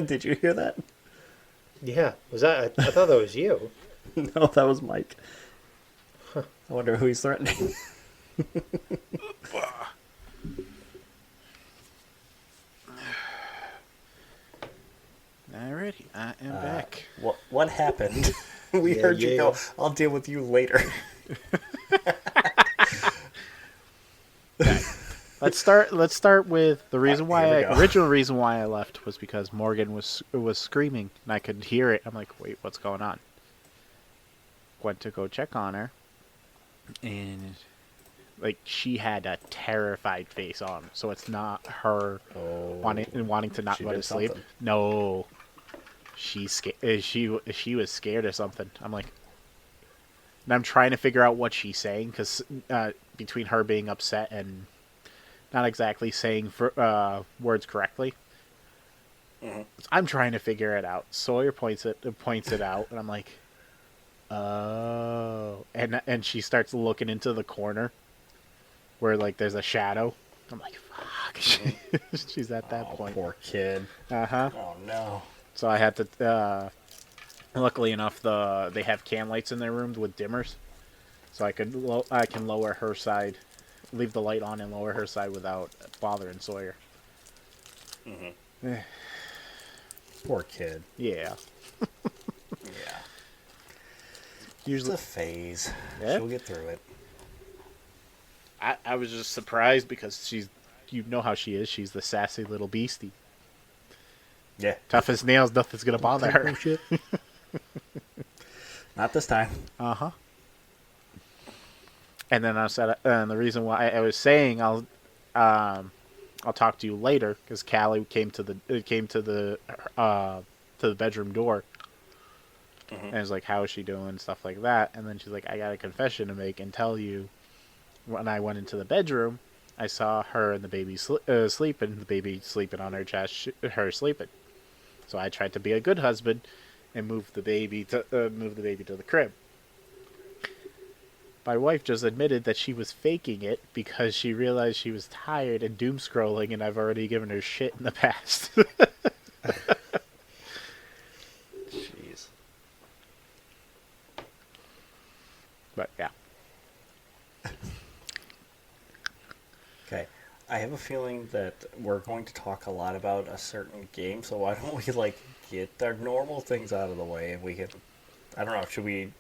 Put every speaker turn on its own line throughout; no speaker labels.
Did you hear that?
Yeah, was that? I thought that was you.
No, that was Mike. I wonder who he's threatening.
Alrighty, I am back.
What happened? We
Yeah,
heard you
yeah.
go, I'll deal with you later.
Okay. Let's start with the reason
Here we
why
go.
original reason why I left was because Morgan was screaming and I could hear it. I'm like, wait, what's going on? Went to go check on her, and like she had a terrified face on. So it's not her
Oh,
wanting to not
she
go to
did
sleep.
something.
No, she was scared or something. I'm like, and I'm trying to figure out what she's saying because between her being upset and not exactly saying words correctly,
Mm-hmm.
I'm trying to figure it out. Sawyer points it out, and I'm like, oh, and she starts looking into the corner where like there's a shadow. I'm like, fuck, she's at that
Oh,
point.
poor kid.
Uh huh.
Oh no.
So I had to. Luckily enough, they have cam lights in their rooms with dimmers, so I can lower her side, leave the light on and lower her side without bothering Sawyer.
Mm-hmm. Poor kid.
Yeah.
Yeah. It's
Usually,
a phase.
yeah.
She'll get through it.
I was just surprised because you know how she is. She's the sassy little beastie.
Yeah.
Tough as nails, nothing's gonna bother her.
Shit. Not this time.
Uh huh. And then I said, and the reason why I was saying I'll talk to you later because Callie to the bedroom door and was like, "How is she doing?" Stuff like that. And then she's like, "I got a confession to make and tell you." When I went into the bedroom, I saw her and the baby sleeping. The baby sleeping on her chest, her sleeping. So I tried to be a good husband and move the baby to the crib. My wife just admitted that she was faking it because she realized she was tired and doom scrolling, and I've already given her shit in the past.
Jeez.
But yeah,
Okay. I have a feeling that we're going to talk a lot about a certain game, so why don't we get our normal things out of the way and we can I don't know, should we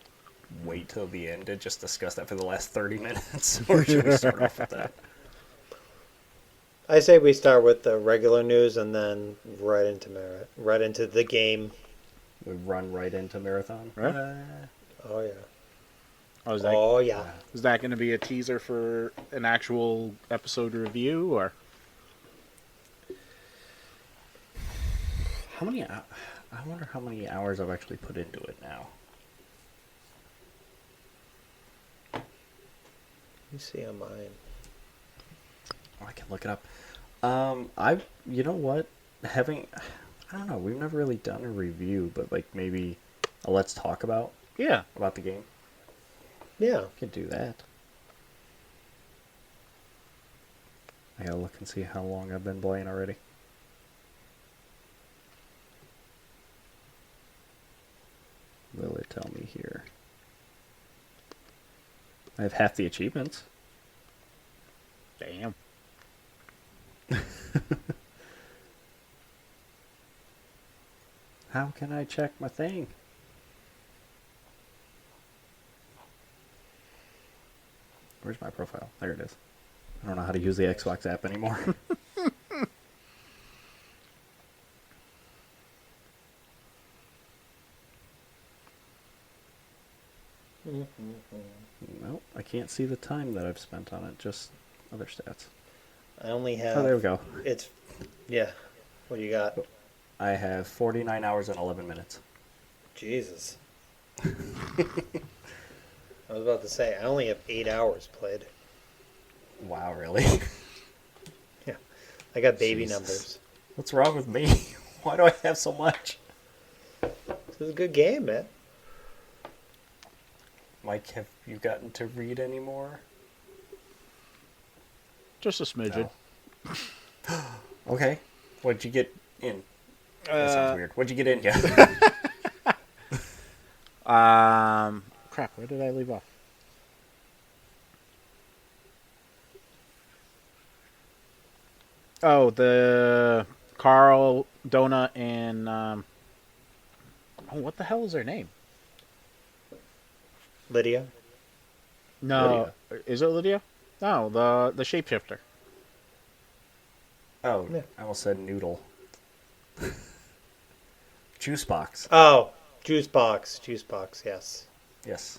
wait till the end to just discuss that for the last 30 minutes? Or should we start off with that?
I say we start with the regular news and then right into the game.
We run right into Marathon?
right?
Oh yeah.
Oh,
Oh yeah.
is that going to be a teaser for an actual episode review, or
How many I wonder how many hours I've actually put into it now.
Let me see on mine.
Oh, I can look it up. You know what? I don't know, we've never really done a review, but maybe a let's talk about
yeah?
the game.
Yeah.
We could do that. I gotta look and see how long I've been playing already. Will it tell me here? I have half the achievements.
Damn.
How can I check my thing? Where's my profile? There it is. I don't know how to use the Xbox app anymore. Nope, I can't see the time that I've spent on it, just other stats.
I only have.
Oh, there we go.
It's yeah. What do you got?
I have 49 hours and 11 minutes.
Jesus. I was about to say I only have 8 hours played.
Wow, really?
Yeah. I got baby
Jesus.
numbers.
What's wrong with me? Why do I have so much?
This is a good game, man.
Mike, have you gotten to read anymore?
Just a smidgen.
Okay. What'd you get in? That sounds weird. What'd you get into?
Crap. Where did I leave off? Oh, the Carl, Donut, and what the hell is their name?
Lydia.
No, is it Lydia? No, the shapeshifter.
Oh,
Yeah.
I almost said noodle. Juice box.
Oh, Juice Box. Juice Box. Yes.
Yes.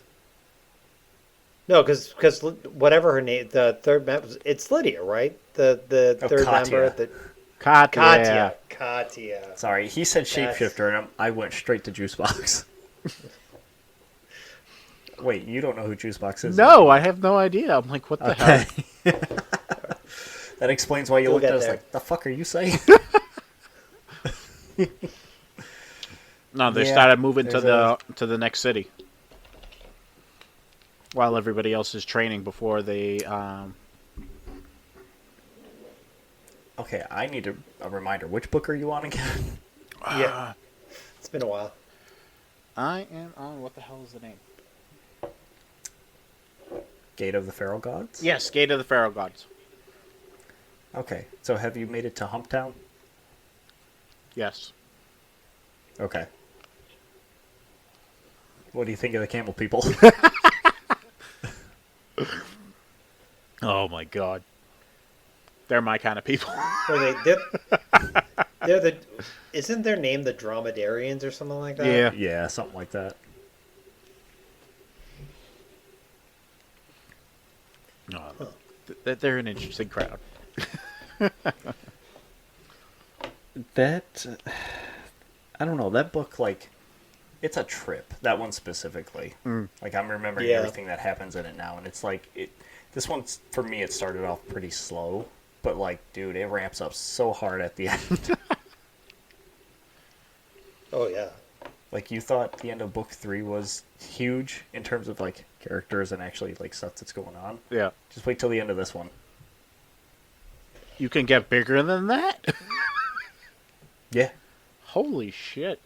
No, because whatever her name, the third member, it's Lydia, right? The
Oh,
third
Katya.
member. The
Katya.
Katya.
Sorry, he said
That's-
shapeshifter, and I went straight to juice box. Wait, you don't know who juice box is?
No, I have no idea. I'm like, what the hell?
Okay. That explains why you
We'll
looked at
get
us
there.
like, the fuck are you saying?
No, they
Yeah,
started moving to
there's
the next city while everybody else is training before they.
Okay, I need a reminder. Which book are you on again?
Yeah. It's been a while.
I am on what the hell is the name?
Gate of the Feral Gods?
Yes, Gate of the Pharaoh Gods.
Okay, so have you made it to Humptown?
Yes.
Okay. What do you think of the camel people?
Oh my god. They're my kind of people.
They're the. Isn't their name the Dromedarians or something like that?
Yeah.
Yeah, something like that.
They're an interesting crowd.
That I don't know. That book, like, it's a trip. That one specifically. Like, I'm remembering
Yeah.
everything that happens in it now, and it's like This one's for me. It started off pretty slow, but like, dude, it ramps up so hard at the end.
Oh yeah.
Like, you thought the end of book 3 was huge in terms of like characters and actually like stuff that's going on.
Yeah.
Just wait till the end of this one.
You can get bigger than that?
Yeah.
Holy shit.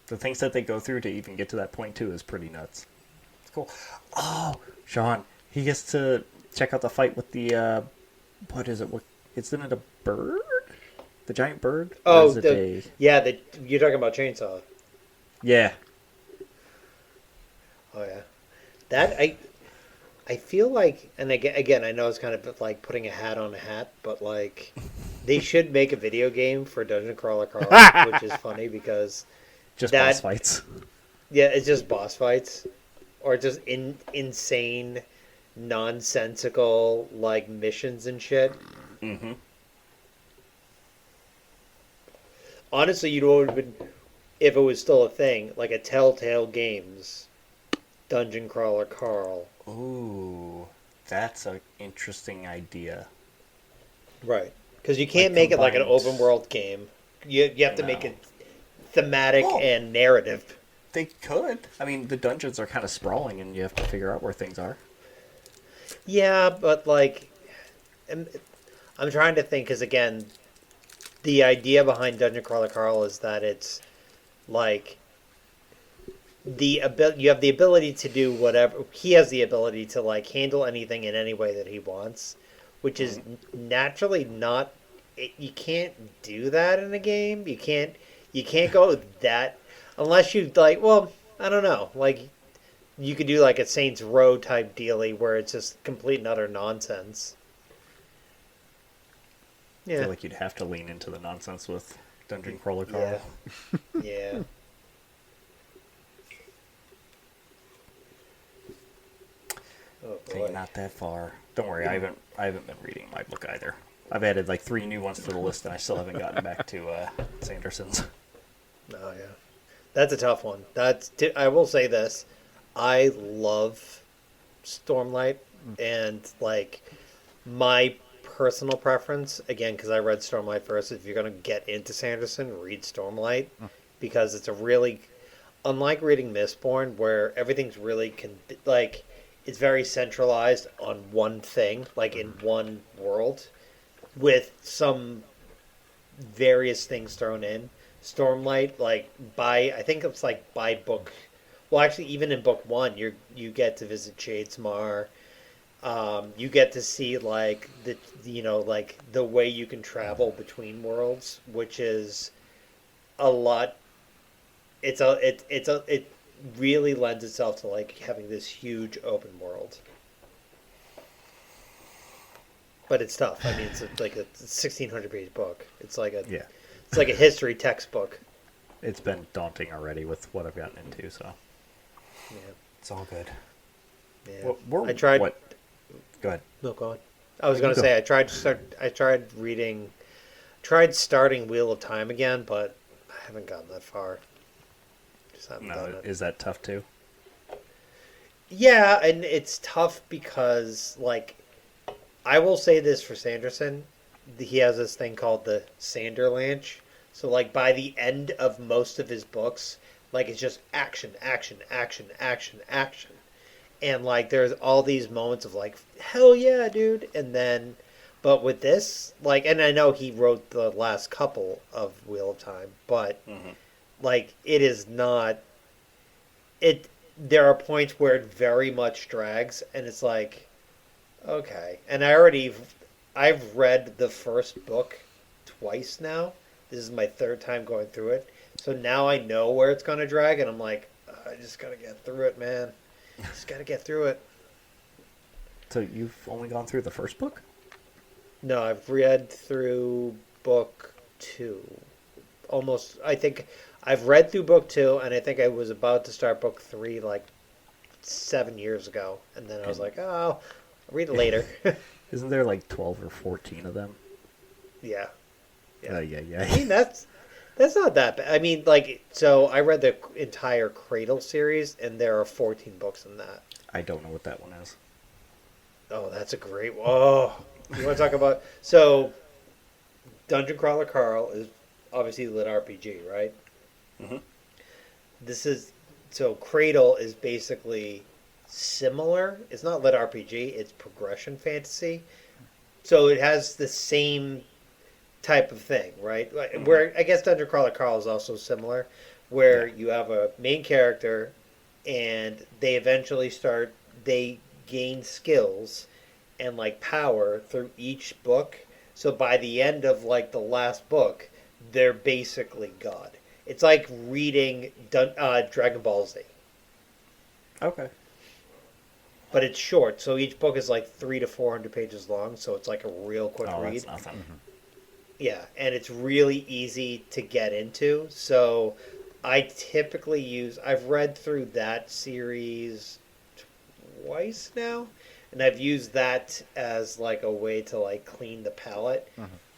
The things that they go through to even get to that point too is pretty nuts. It's cool. Oh, Sean, he gets to check out the fight with the what is it? What isn't it a bird? The giant bird? Or
Oh,
is it
you're talking about Chainsaw.
Yeah.
Oh yeah. That I feel like, and again, I know it's kind of like putting a hat on a hat, but like they should make a video game for Dungeon Crawler Carl, which is funny because
Just
that-
boss fights.
yeah, it's just boss fights or just insane, nonsensical like missions and shit.
Mm-hmm.
Honestly, you know what would have been, if it was still a thing, like a Telltale Games Dungeon Crawler Carl.
Ooh, that's an interesting idea.
Right. Because you can't
Like
make it like an
combined.
open world game. You have to make
No.
it thematic
Well-
and narrative.
They could. I mean, the dungeons are kind of sprawling, and you have to figure out where things are.
Yeah, but like, I'm trying to think because again, the idea behind Dungeon Crawler Carl is that it's like you have the ability to do whatever. He has the ability to like handle anything in any way that he wants, which is naturally not. You can't do that in a game. You can't go that unless you like. Well, I don't know. Like you could do like a Saints Row type dealy where it's just complete and utter nonsense.
I
Yeah.
feel like you'd have to lean into the nonsense with Dungeon Crawler Carl.
Yeah. Yeah. Oh
Okay,
boy.
not that far. Don't worry, I haven't been reading my book either. I've added like 3 new ones to the list, and I still haven't gotten back to Sanderson's.
Oh yeah, that's a tough one. I will say this: I love Stormlight, and like my personal preference again because I read Stormlight first. If you're gonna get into Sanderson, read Stormlight because it's a really unlike reading Mistborn where everything's really it's very centralized on one thing, like in one world. with some various things thrown in. Stormlight, like by I think it's like by book. Well, actually, even in book one, you get to visit Shadesmar. You get to see like like the way you can travel between worlds, which is a lot. It really lends itself to like having this huge open world. But it's tough. I mean, it's like a 1,600-page book. It's like
Yeah.
it's like a history textbook.
It's been daunting already with what I've gotten into, so
Yeah,
it's all good.
yeah.
We're,
I tried.
What? Go ahead.
No, go on. I was going to say I tried reading, tried starting Wheel of Time again, but I haven't gotten that far. Just haven't done
No,
it.
is that tough too?
Yeah, and it's tough because like I will say this for Sanderson, he has this thing called the Sanderlanche. So like by the end of most of his books, like it's just action, action, action, action, action. And like there's all these moments of like hell yeah, dude, and then but with this, like and I know he wrote the last couple of Wheel of Time, but like it is not it there are points where it very much drags and it's like okay. And I've read the first book twice now. This is my third time going through it. So now I know where it's going to drag and I'm like I just got to get through it, man. Just got to get through it.
So you've only gone through the first book?
No, I've read through book 2. Almost I think I've read through book 2 and I think I was about to start book 3 like 7 years ago and then I was like, "Oh, I'll read it later."
Isn't there like 12 or 14 of them?
Yeah.
Yeah.
I mean, that's not that bad. I mean, like, so I read the entire Cradle series, and there are 14 books in that.
I don't know what that one is.
Oh, that's a great one. Oh, you want to talk about... So, Dungeon Crawler Carl is obviously lit RPG, right?
Mm-hmm.
This is... So, Cradle is basically similar. It's not lit RPG, it's progression fantasy. So, it has the same type of thing, right? Where I guess Dungeon Crawler Carl is also similar, where you have a main character, and they eventually they gain skills and like power through each book. So by the end of like the last book, they're basically God. It's like reading Dragon Ball Z,
Okay.
but it's short. So each book is like 300 to 400 pages long. So it's like a real quick
Oh,
read.
that's nothing.
Yeah, and it's really easy to get into. So I typically I've read through that series twice now, and I've used that as like a way to like clean the palette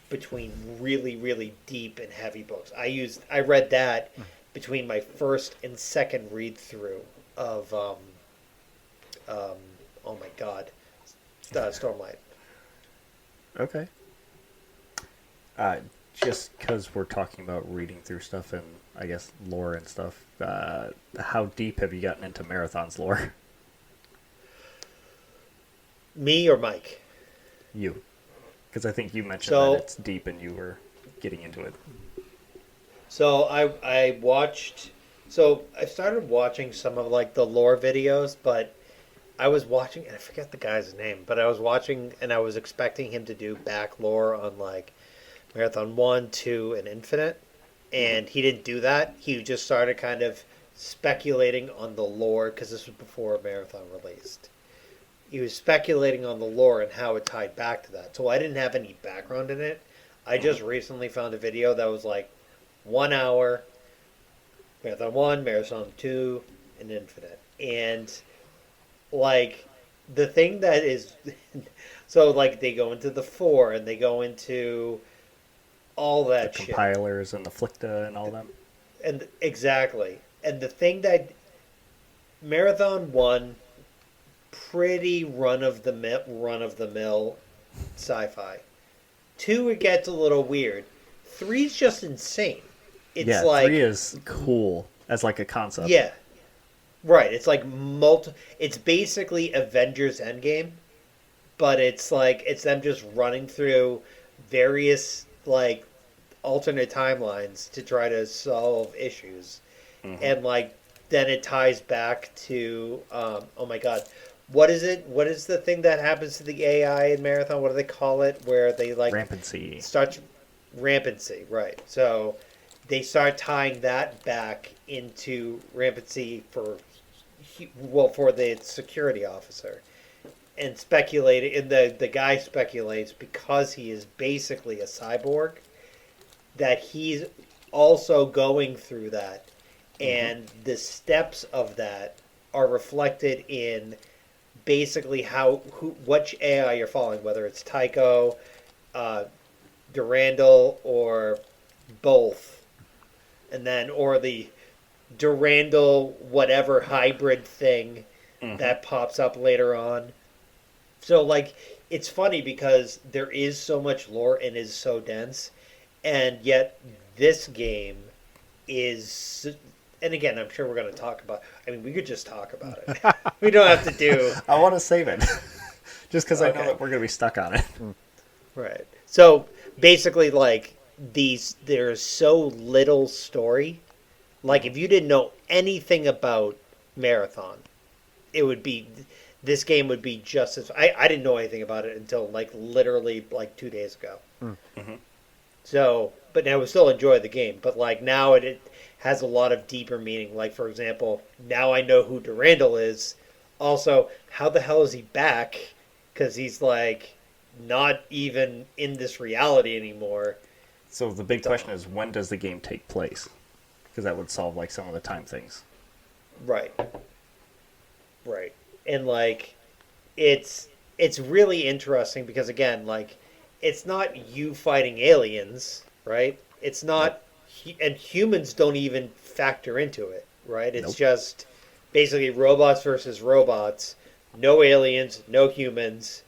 between really, really deep and heavy books. I read that between my first and second read through of oh my god, Stormlight.
Okay. Just because we're talking about reading through stuff and I guess lore and stuff, how deep have you gotten into Marathon's lore?
Me or Mike?
You. Because I think you mentioned
So-
that it's deep and you were getting into it.
So I watched. So I started watching some of like the lore videos, but I was watching and I forget the guy's name, but I was watching and I was expecting him to do back lore on like Marathon 1, 2, and Infinite, and he didn't do that. He just started kind of speculating on the lore because this was before Marathon released. He was speculating on the lore and how it tied back to that. So I didn't have any background in it. I just recently found a video that was like 1 hour, Marathon 1, Marathon 2, and Infinite. And like the thing that is so like they go into the 4 and they go into all that
The
shit.
compilers and the Flicta and all them.
And exactly. And the thing that Marathon 1 pretty run of the mill sci-fi. 2 it gets a little weird. 3's just insane. It's
yeah,
like
3 is cool as like a concept.
yeah. Right, it's like it's basically Avengers Endgame, but it's like it's them just running through various like alternate timelines to try to solve issues, and like then it ties back to oh my god, what is it? What is the thing that happens to the AI in Marathon? What do they call it? Where they like
Rampancy.
start rampancy, right? So they start tying that back into rampancy for for the security officer, and speculating, and the guy speculates because he is basically a cyborg that he's also going through that, and the steps of that are reflected in basically which AI you're following, whether it's Tycho, Durandal, or both, and then or the Durandal whatever hybrid thing that pops up later on. So like it's funny because there is so much lore and is so dense, and yet this game is, and again I'm sure we're going to talk about, I mean we could just talk about it. We don't have to do
I want to save it. Just because I know
Okay.
that we're going to be stuck on it.
right. So basically like there's so little story. Like if you didn't know anything about Marathon, it would be, this game would be just as, I didn't know anything about it until like literally like 2 days ago. So, but I would still enjoy the game. But like now it has a lot of deeper meaning. Like for example, now I know who Durandal is. Also, how the hell is he back? Because he's like not even in this reality anymore.
So the big question is, when does the game take place? Because that would solve like some of the time things.
Right. Right. And like it's really interesting because again, like it's not you fighting aliens, right? It's not, and humans don't even factor into it, right? It's
Nope.
just basically robots versus robots, no aliens, no humans.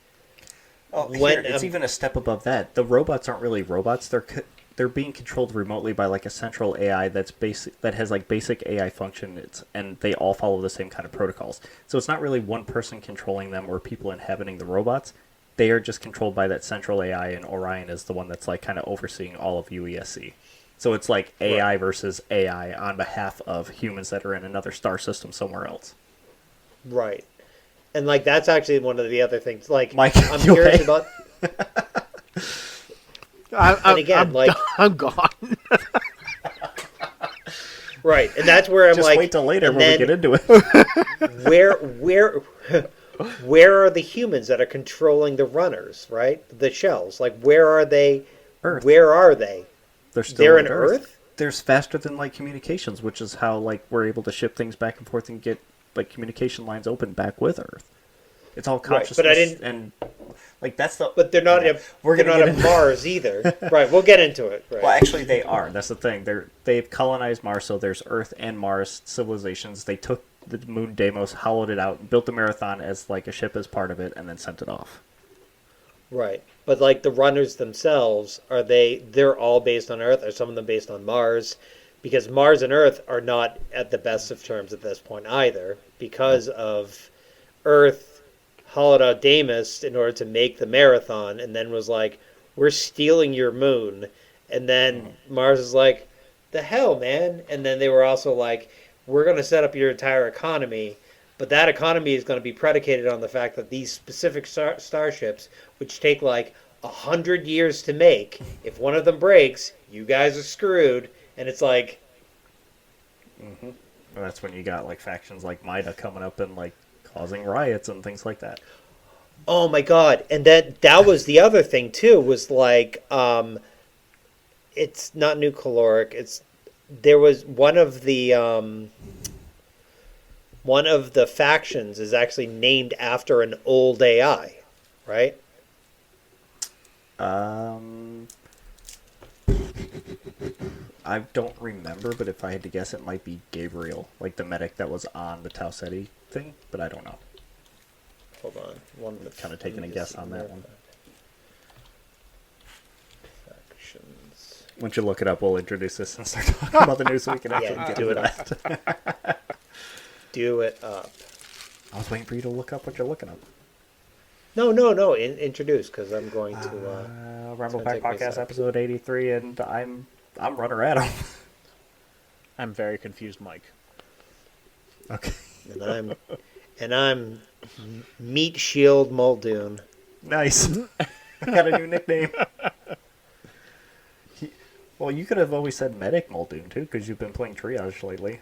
Oh,
When,
it's even a step above that. The robots aren't really robots. They're being controlled remotely by like a central AI that has like basic AI functions, and they all follow the same kind of protocols. So it's not really one person controlling them or people inhabiting the robots. They are just controlled by that central AI, and Orion is the one that's like kind of overseeing all of UESC. So it's like AI versus AI on behalf of humans that are in another star system somewhere else.
Right. And like that's actually one of the other things. Like
Mike,
I'm
you
curious
okay?
about.
And
again, like-
I'm gone.
Right, and that's where I'm
Just
like.
wait till later
and
when we
then
get into it.
where are the humans that are controlling the runners? Right, the shells. Like where are they?
Earth.
Where are they?
They're
in
at
Earth?
There's faster than light communications, which is how like we're able to ship things back and forth and get like communication lines open back with Earth. It's all
Right,
consciousness,
but I didn't-
and like that's the.
But they're not.
Yeah. We're
They're
gonna
not
get
at
into-
Mars either. Right, we'll get into it. Right.
Well, actually, they are. That's the thing. They've colonized Mars, so there's Earth and Mars civilizations. They took the moon Deimos, hollowed it out, built the Marathon as like a ship as part of it, and then sent it off.
Right, but like the runners themselves, are they? They're all based on Earth, or some of them based on Mars? Because Mars and Earth are not at the best of terms at this point either, because of Earth hollowed out Deimos in order to make the Marathon, and then was like, "We're stealing your moon," and then Mars is like, "The hell, man!" And then they were also like, "We're going to set up your entire economy." But that economy is going to be predicated on the fact that these specific starships, which take like 100 years to make, if one of them breaks, you guys are screwed. And it's like,
And that's when you got like factions like Mida coming up and like causing riots and things like that.
oh my god! And that was the other thing too. Was like, it's not new caloric. There was one of the factions is actually named after an old AI, right?
I don't remember, but if I had to guess, it might be Gabriel, like the medic that was on the Tau Ceti thing, but I don't know.
Hold on,
Kind of taking a guess on that one.
Factions.
Once you look it up, we'll introduce this and start talking about the news so we can actually get
do
into
it.
that.
Do it up.
I was waiting for you to look up what you're looking up.
No. Introduce, because I'm going to. It's
Rumble
going to
Pack
take me a
Podcast
sec.
episode 83, and I'm runner Adam.
I'm very confused, Mike.
Okay.
And I'm Meat Shield Muldoon.
Nice. I got a new nickname. Well, you could have always said Medic Muldoon, too, because you've been playing Triage lately.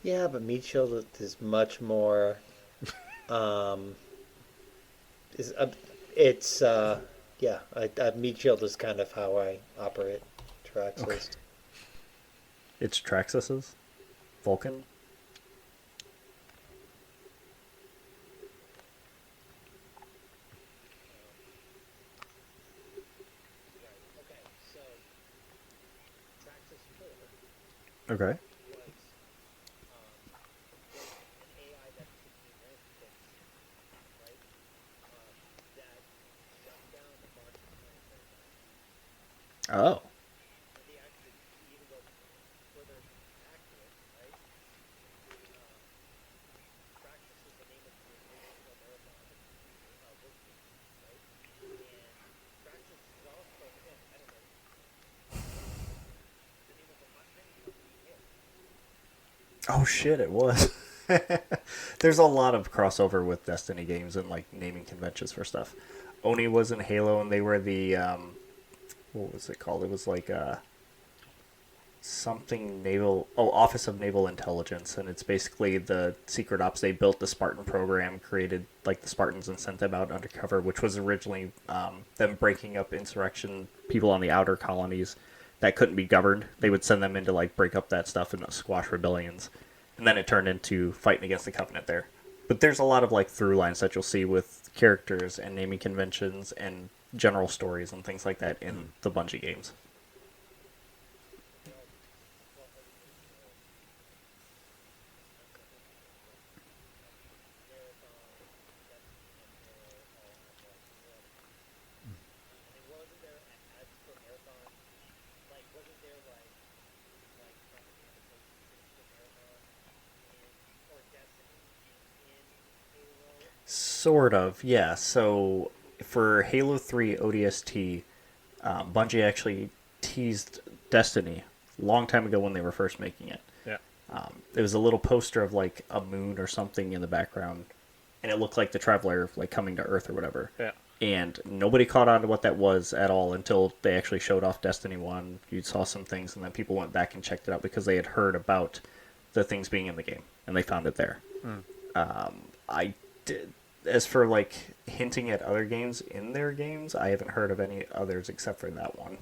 Yeah, but Meat Shield is much more. Um, is it's yeah. Meat Shield is kind of how I operate
Okay.
Traxxas.
It's Traxxas's? Vulcan? Okay. Oh. Oh shit, it was. There's a lot of crossover with Destiny games and like naming conventions for stuff. Oni was in Halo, and they were the what was it called? It was like something naval. Oh, Office of Naval Intelligence, and it's basically the secret ops. They built the Spartan program, created like the Spartans, and sent them out undercover, which was originally them breaking up insurrection people on the outer colonies that couldn't be governed. They would send them in to like break up that stuff and squash rebellions, and then it turned into fighting against the Covenant there. But there's a lot of like through lines that you'll see with characters and naming conventions and general stories and things like that in the Bungie games. Sort of, yeah. So for Halo 3 ODST, Bungie actually teased Destiny a long time ago when they were first making it.
Yeah.
It was a little poster of like a moon or something in the background, and it looked like the Traveler like coming to Earth or whatever.
Yeah.
And nobody caught on to what that was at all until they actually showed off Destiny 1. You saw some things, and then people went back and checked it out because they had heard about the things being in the game, and they found it there. I did. As for like hinting at other games in their games, I haven't heard of any others except for that one.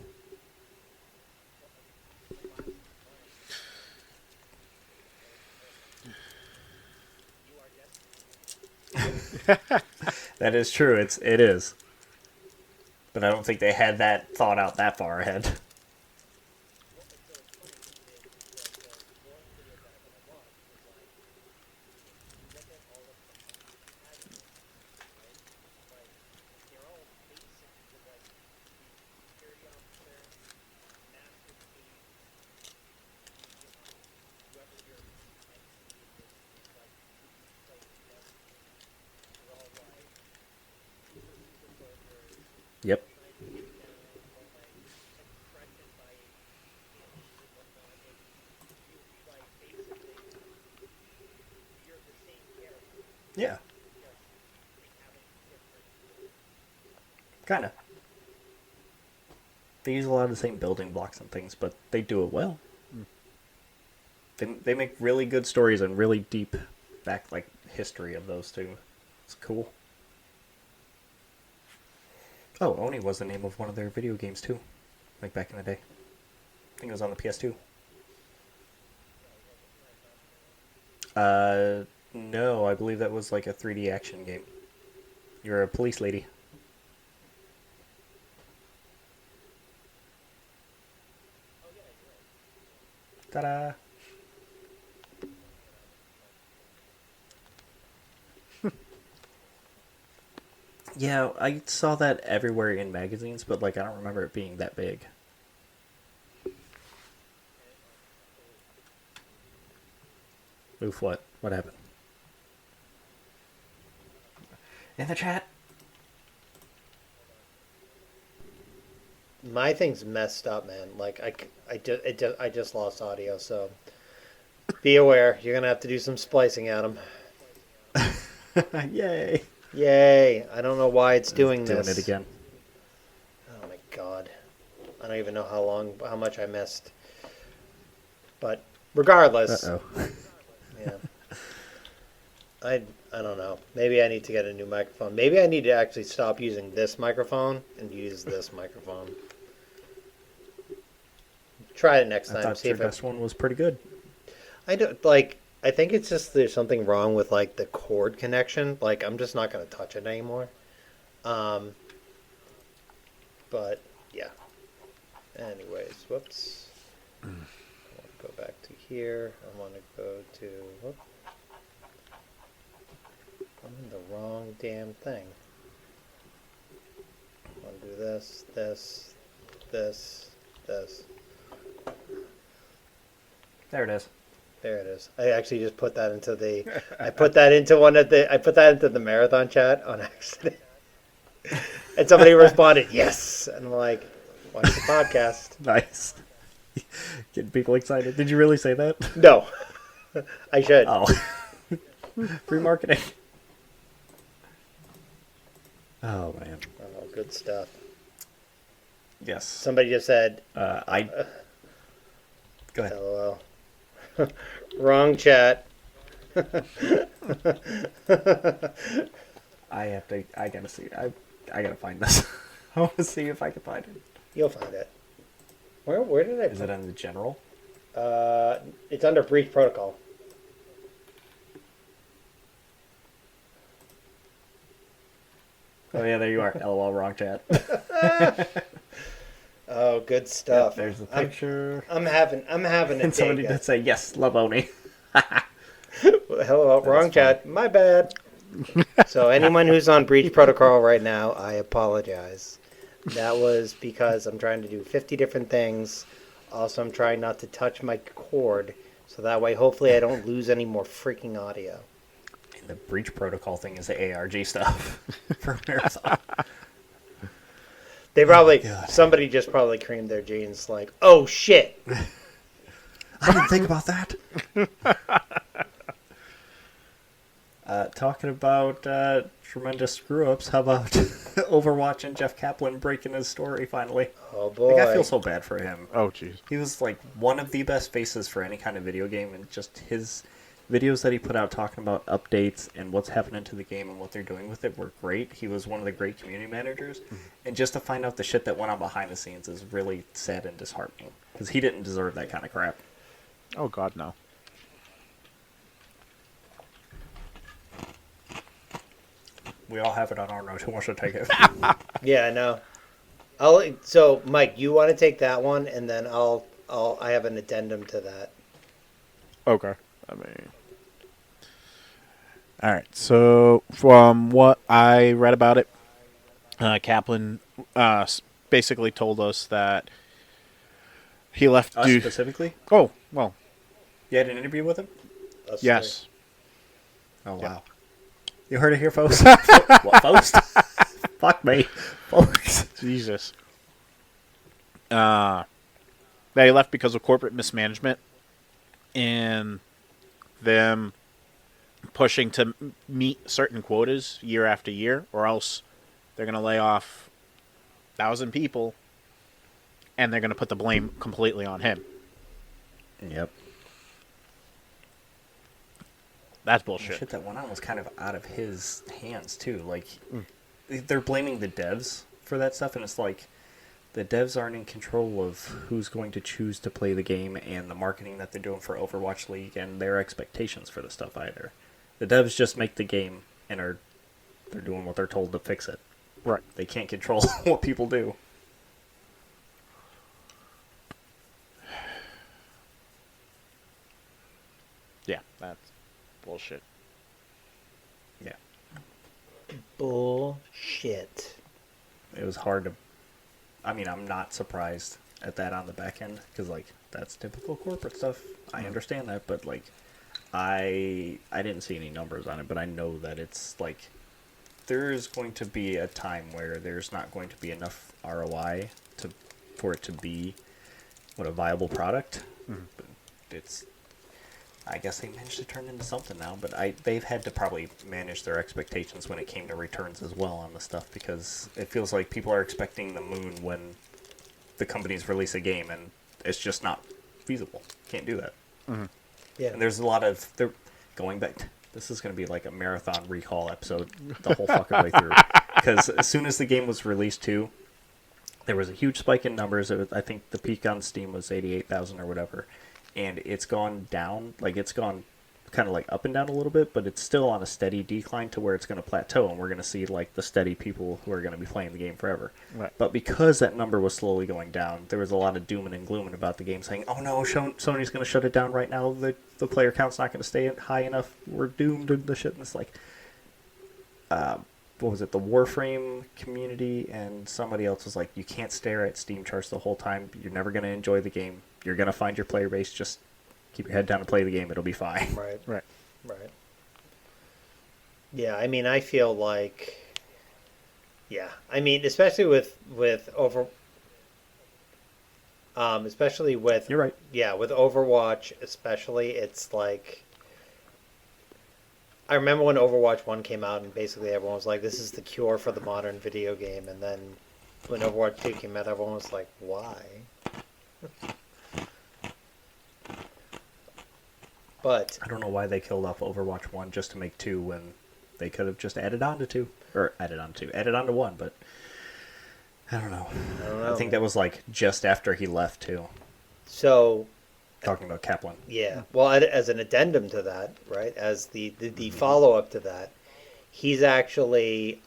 That is true. It is, but I don't think they had that thought out that far ahead. Yep. Yeah. Kind of. They use a lot of the same building blocks and things, but they do it well. They make really good stories and really deep back like history of those two. It's cool. Oh, Oni was the name of one of their video games too, like back in the day. I think it was on the PS2. No, I believe that was like a 3D action game. You're a police lady. Ta-da! Yeah, I saw that everywhere in magazines, but like I don't remember it being that big. Oof, what? What happened? In the chat.
My thing's messed up, man. Like I just lost audio, so be aware. You're gonna have to do some splicing, Adam.
Yay.
Yay! I don't know why it's doing
Doing
this.
it again.
Oh my god! I don't even know how much I missed. But regardless,
Uh-oh.
yeah. I don't know. Maybe I need to get a new microphone. Maybe I need to actually stop using this microphone and use this microphone. Try it next
I
time.
thought
See
your
if
best one was pretty good.
I don't like. I think it's just there's something wrong with like the cord connection. Like I'm just not gonna touch it anymore. But yeah. Anyways, whoops. I want to go back to here. I want to go to. Whoop. I'm in the wrong damn thing. I want to do this, this, this, this.
There it is.
There it is. I actually just put that into the. I put that into one of the. I put that into the marathon chat on accident, and somebody responded yes, and I'm like, watch the podcast.
Nice. Getting people excited. Did you really say that?
No, I should.
Oh. Free marketing. Oh, man.
Oh, good stuff.
Yes.
Somebody just said,
Go ahead.
"LOL." Wrong chat.
I gotta see. I gotta find this. I want to see if I can find it.
You'll find it. Where did I?
Is it in the general?
It's under breach protocol.
Oh yeah, there you are. LOL, wrong chat.
Oh, good
Yep,
stuff.
there's the picture.
I'm having a
And
day.
somebody
guys.
did say yes, love Oni.
Hello, wrong chat. My bad. So anyone who's on breach protocol right now, I apologize. That was because I'm trying to do 50 different things. Also, I'm trying not to touch my cord, so that way, hopefully, I don't lose any more freaking audio.
The breach protocol thing is the ARG stuff for Marathon.
They probably
God.
somebody just probably creamed their jeans like, oh shit.
I didn't think about that. Talking about tremendous screw-ups, how about Overwatch and Jeff Kaplan breaking his story finally?
Oh boy.
Like, I feel so bad for him.
Oh, jeez.
He was like one of the best faces for any kind of video game, and just his videos that he put out talking about updates and what's happening to the game and what they're doing with it were great. He was one of the great community managers, and just to find out the shit that went on behind the scenes is really sad and disheartening, because he didn't deserve that kind of crap.
Oh, God, no.
We all have it on our notes. Who wants to take it?
Yeah, I know. So Mike, you want to take that one, and then I have an addendum to that.
Okay. All right. So, from what I read about it, Kaplan basically told us that he left
Us
due.
specifically?
Oh, well,
You had an interview with him?
Us
yes.
Oh,
Yeah.
wow. You heard it here, folks? What, folks? Fuck me. Folks.
Jesus. That he left because of corporate mismanagement and them pushing to meet certain quotas year after year, or else they're going to lay off 1,000 people and they're going to put the blame completely on him.
Yep.
That's
The
bullshit.
shit that went on was kind of out of his hands, too. Like, they're blaming the devs for that stuff, and it's like, the devs aren't in control of who's going to choose to play the game and the marketing that they're doing for Overwatch League and their expectations for the stuff either. The devs just make the game and they're doing what they're told to fix it.
Right.
They can't control what people do.
Yeah, that's bullshit.
Yeah.
Bullshit.
It was hard to... I mean, I'm not surprised at that on the back end, because, like, that's typical corporate stuff. I understand that, but, like, I didn't see any numbers on it, but I know that it's, like, there is going to be a time where there's not going to be enough ROI for it to be a viable product. But it's, I guess they managed to turn into something now, but they've had to probably manage their expectations when it came to returns as well on the stuff, because it feels like people are expecting the moon when the companies release a game, and it's just not feasible. Can't do that.
Yeah.
And there's a lot of, they're going back. This is going to be like a marathon recall episode the whole fucking way through, because as soon as the game was released too, there was a huge spike in numbers. I think the peak on Steam was 88,000 or whatever. And it's gone down, like it's gone kind of like up and down a little bit, but it's still on a steady decline to where it's going to plateau, and we're going to see like the steady people who are going to be playing the game forever.
Right.
But because that number was slowly going down, there was a lot of doom and gloom about the game, saying, "Oh no, Sony's going to shut it down right now. The player count's not going to stay high enough. We're doomed to the shit." And it's like, what was it? The Warframe community and somebody else was like, "You can't stare at Steam charts the whole time. You're never going to enjoy the game. You're going to find your player base. Just keep your head down and play the game. It'll be fine."
Right. Yeah, I mean, I feel like, yeah, I mean, especially with especially with,
You're right.
yeah, with Overwatch, especially, it's like, I remember when Overwatch 1 came out, and basically everyone was like, this is the cure for the modern video game, and then when Overwatch 2 came out, everyone was like, why? But
I don't know why they killed off Overwatch 1 just to make 2 when they could have just added on to 2. Or added on to 1, but I don't know. I think that was like just after he left too.
So,
Talking about Kaplan.
yeah, well, as an addendum to that, right, as the follow-up to that, he's actually,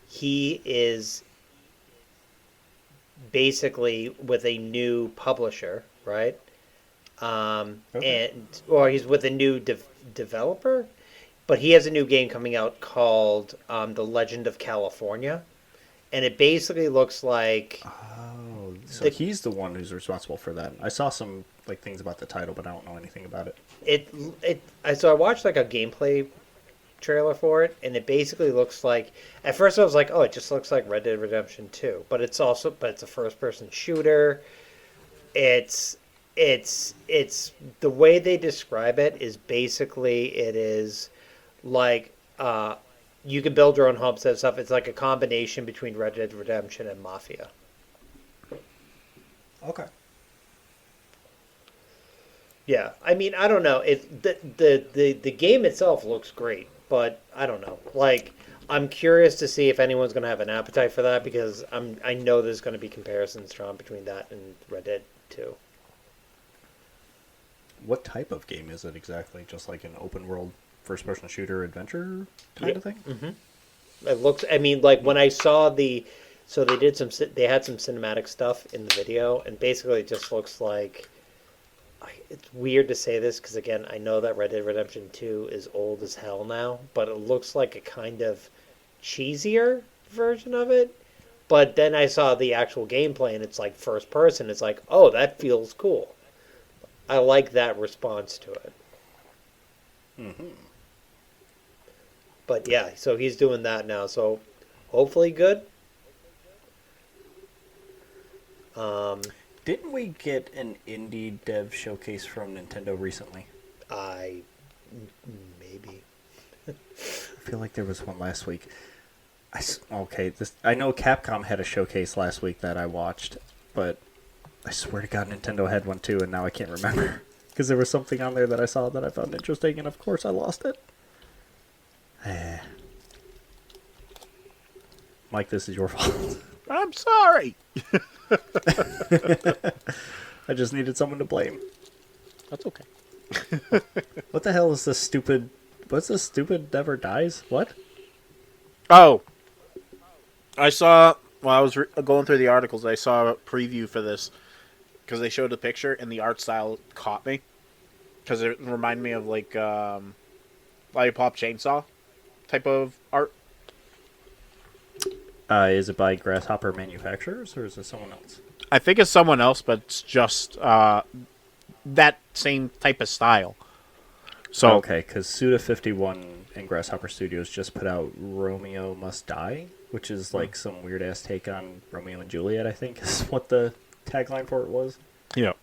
he is basically with a new publisher, right?
Okay.
Or he's with a new developer, but he has a new game coming out called The Legend of California, and it basically looks like
Oh, so he's the one who's responsible for that. I saw some like things about the title, but I don't know anything about it.
So I watched like a gameplay trailer for it, and it basically looks like, at first I was like, oh, it just looks like Red Dead Redemption 2, but it's a first person shooter. It's the way they describe it is basically it is like you can build your own homestead and stuff. It's like a combination between Red Dead Redemption and Mafia.
Okay.
Yeah, I mean, I don't know. The game itself looks great, but I don't know. Like, I'm curious to see if anyone's going to have an appetite for that, because I know there's going to be comparisons drawn between that and Red Dead 2.
What type of game is it exactly? Just like an open world first person shooter adventure kind of thing?
Mm-hmm. It looks. I mean, like when I saw so they had some cinematic stuff in the video, and basically it just looks like. It's weird to say this because again, I know that Red Dead Redemption 2 is old as hell now, but it looks like a kind of cheesier version of it. But then I saw the actual gameplay, and it's like first person. It's like, oh, that feels cool. I like that response to it.
Mm-hmm.
But yeah, so he's doing that now. So hopefully good.
Didn't we get an indie dev showcase from Nintendo recently?
Maybe.
I feel like there was one last week. I know Capcom had a showcase last week that I watched, but I swear to God Nintendo had one too, and now I can't remember. Because there was something on there that I saw that I found interesting, and of course I lost it. Mike, this is your fault.
I'm sorry.
I just needed someone to blame.
That's okay.
What the hell is this stupid... What's this stupid Never Dies? What?
Oh. I saw, while I was going through the articles, I saw a preview for this because they showed a picture and the art style caught me. Because it reminded me of like Lollipop Chainsaw type of art.
Is it by Grasshopper Manufacturers, or is it someone else?
I think it's someone else, but it's just that same type of style. So
okay, because Suda51 and Grasshopper Studios just put out Romeo Must Die, which is like some weird ass take on Romeo and Juliet, I think is what the tagline for it was.
Yeah.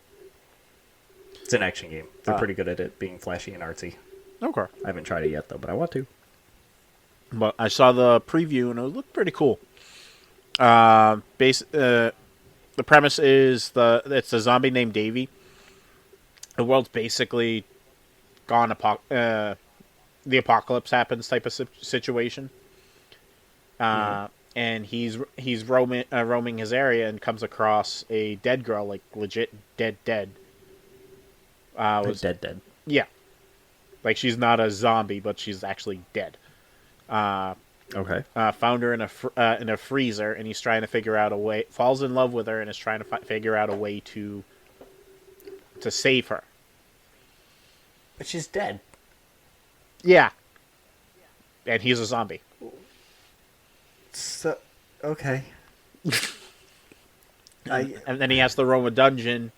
It's an action game. They're pretty good at it being flashy and artsy.
Okay.
I haven't tried it yet though, but I want to.
But I saw the preview and it looked pretty cool. The premise is it's a zombie named Davy. The world's basically gone. The apocalypse happens type of situation. And he's roaming his area and comes across a dead girl, like legit dead.
Dead.
Yeah, like she's not a zombie, but she's actually dead.
Okay.
Found her in a freezer, and he's trying to figure out a way. Falls in love with her, and is trying to figure out a way to save her.
But she's dead.
Yeah, and he's a zombie.
So, okay.
And then he has to roam a dungeon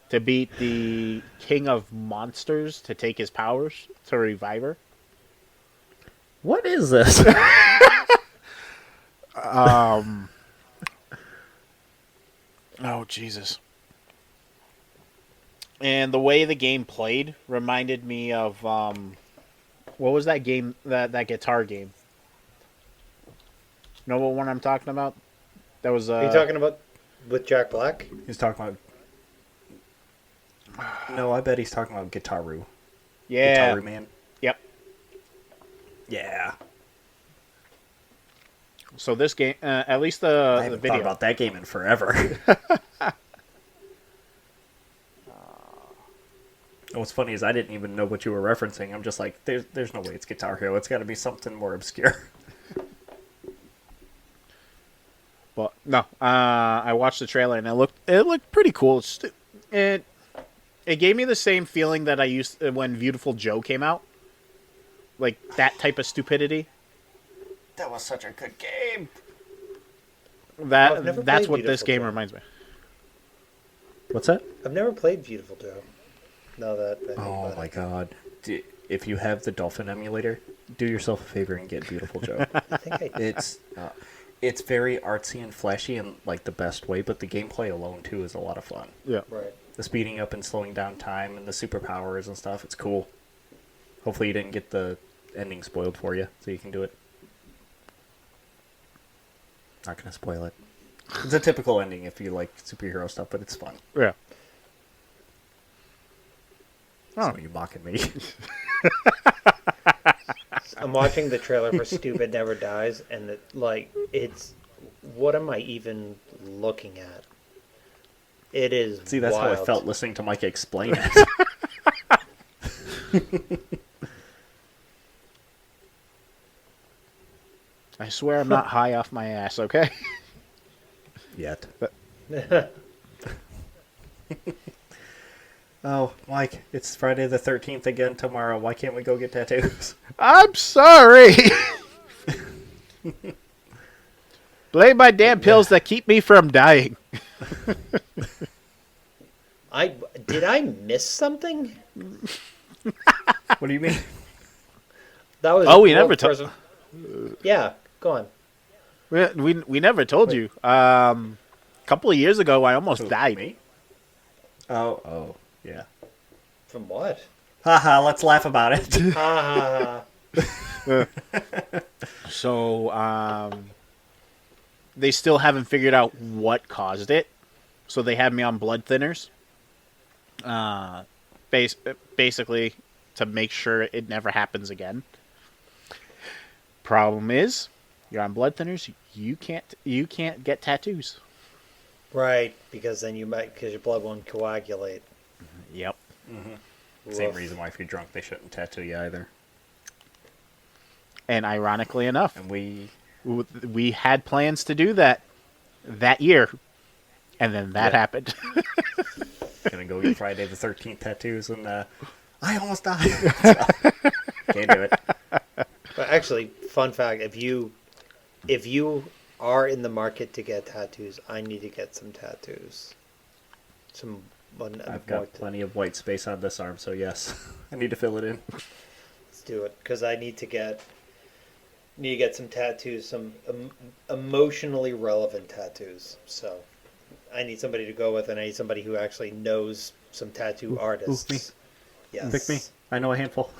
to beat the king of monsters to take his powers to revive her.
What is this?
Oh, Jesus. And the way the game played reminded me of, what was that game, that guitar game? Know what one I'm talking about? That was,
Are you talking about with Jack Black?
He's talking about... No, I bet he's talking about Guitaru.
Yeah.
Guitaru Man.
Yep.
Yeah.
So this game, at least
I
the
haven't
video.
thought about that game in forever. What's funny is I didn't even know what you were referencing. I'm just like, there's no way it's Guitar Hero. It's got to be something more obscure.
But no, I watched the trailer and it looked pretty cool. It gave me the same feeling that I used when Beautiful Joe came out, like that type of stupidity.
That was such a good game.
I've never
That's
played
what this
Beautiful
game
Joe.
reminds me.
What's that?
I've never played Beautiful Joe. No, that. I think
Oh
about
my
it.
god. If you have the Dolphin emulator, do yourself a favor and get Beautiful Joe.
I think I.
It's very artsy and flashy in like the best way, but the gameplay alone too is a lot of fun.
Yeah.
Right.
The speeding up and slowing down time and the superpowers and stuff, it's cool. Hopefully you didn't get the ending spoiled for you, so you can do it. Not gonna spoil it. It's a typical ending if you like superhero stuff, but it's fun.
Yeah.
So you mocking me.
I'm watching the trailer for Stupid Never Dies, and it's. What am I even looking at? It is.
See, that's
wild.
how I felt listening to Mike explain it.
I swear I'm not high off my ass, okay?
Yet. Oh, Mike, it's Friday the 13th again tomorrow. Why can't we go get tattoos?
I'm sorry. Blame my damn pills that keep me from dying.
Did I miss something?
What do you mean?
That was.
Oh, we never told.
Yeah, go on.
We never told you. A couple of years ago, I almost died.
Me? Oh, yeah.
From what?
Haha, let's laugh about it.
Ah.
So, they still haven't figured out what caused it. So they had me on blood thinners. Basically, to make sure it never happens again. Problem is, you're on blood thinners. You can't get tattoos.
Right, because then because your blood won't coagulate.
Yep.
Same
Woof.
reason why if you're drunk they shouldn't tattoo you either.
And ironically enough,
And
we had plans to do that year, and then that
Yeah.
happened.
gonna go get Friday the 13th tattoos and I almost died. Can't do it.
But actually, fun fact: if you are in the market to get tattoos, I need to get some tattoos.
I've got plenty of white space on this arm, so yes. I need to fill it in.
let's do it because I need to get some tattoos, some emotionally relevant tattoos. So I need somebody to go with, and I need somebody who actually knows some tattoo artists.
me.
Yes.
Pick me. I know a handful.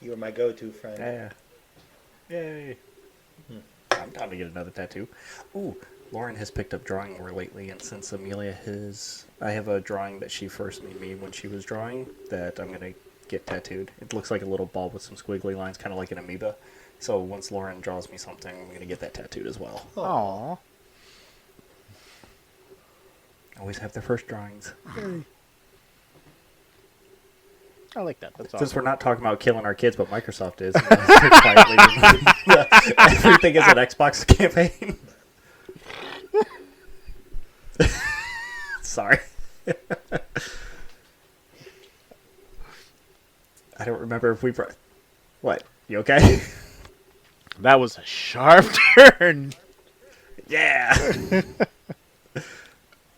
You are my go-to friend.
Yeah. Yay. I'm down to get another tattoo. Ooh, Lauren has picked up drawing more lately, and since Amelia I have a drawing that she first made me when she was drawing that I'm going to get tattooed. It looks like a little ball with some squiggly lines, kind of like an amoeba. So once Lauren draws me something, I'm going to get that tattooed as well.
Aww.
Always have their first drawings.
I like that. That's
Since
awesome.
we're not talking about killing our kids, but Microsoft is, quietly everything is an Xbox campaign. Sorry. I don't remember if we brought... What? You okay?
That was a sharp turn.
Yeah!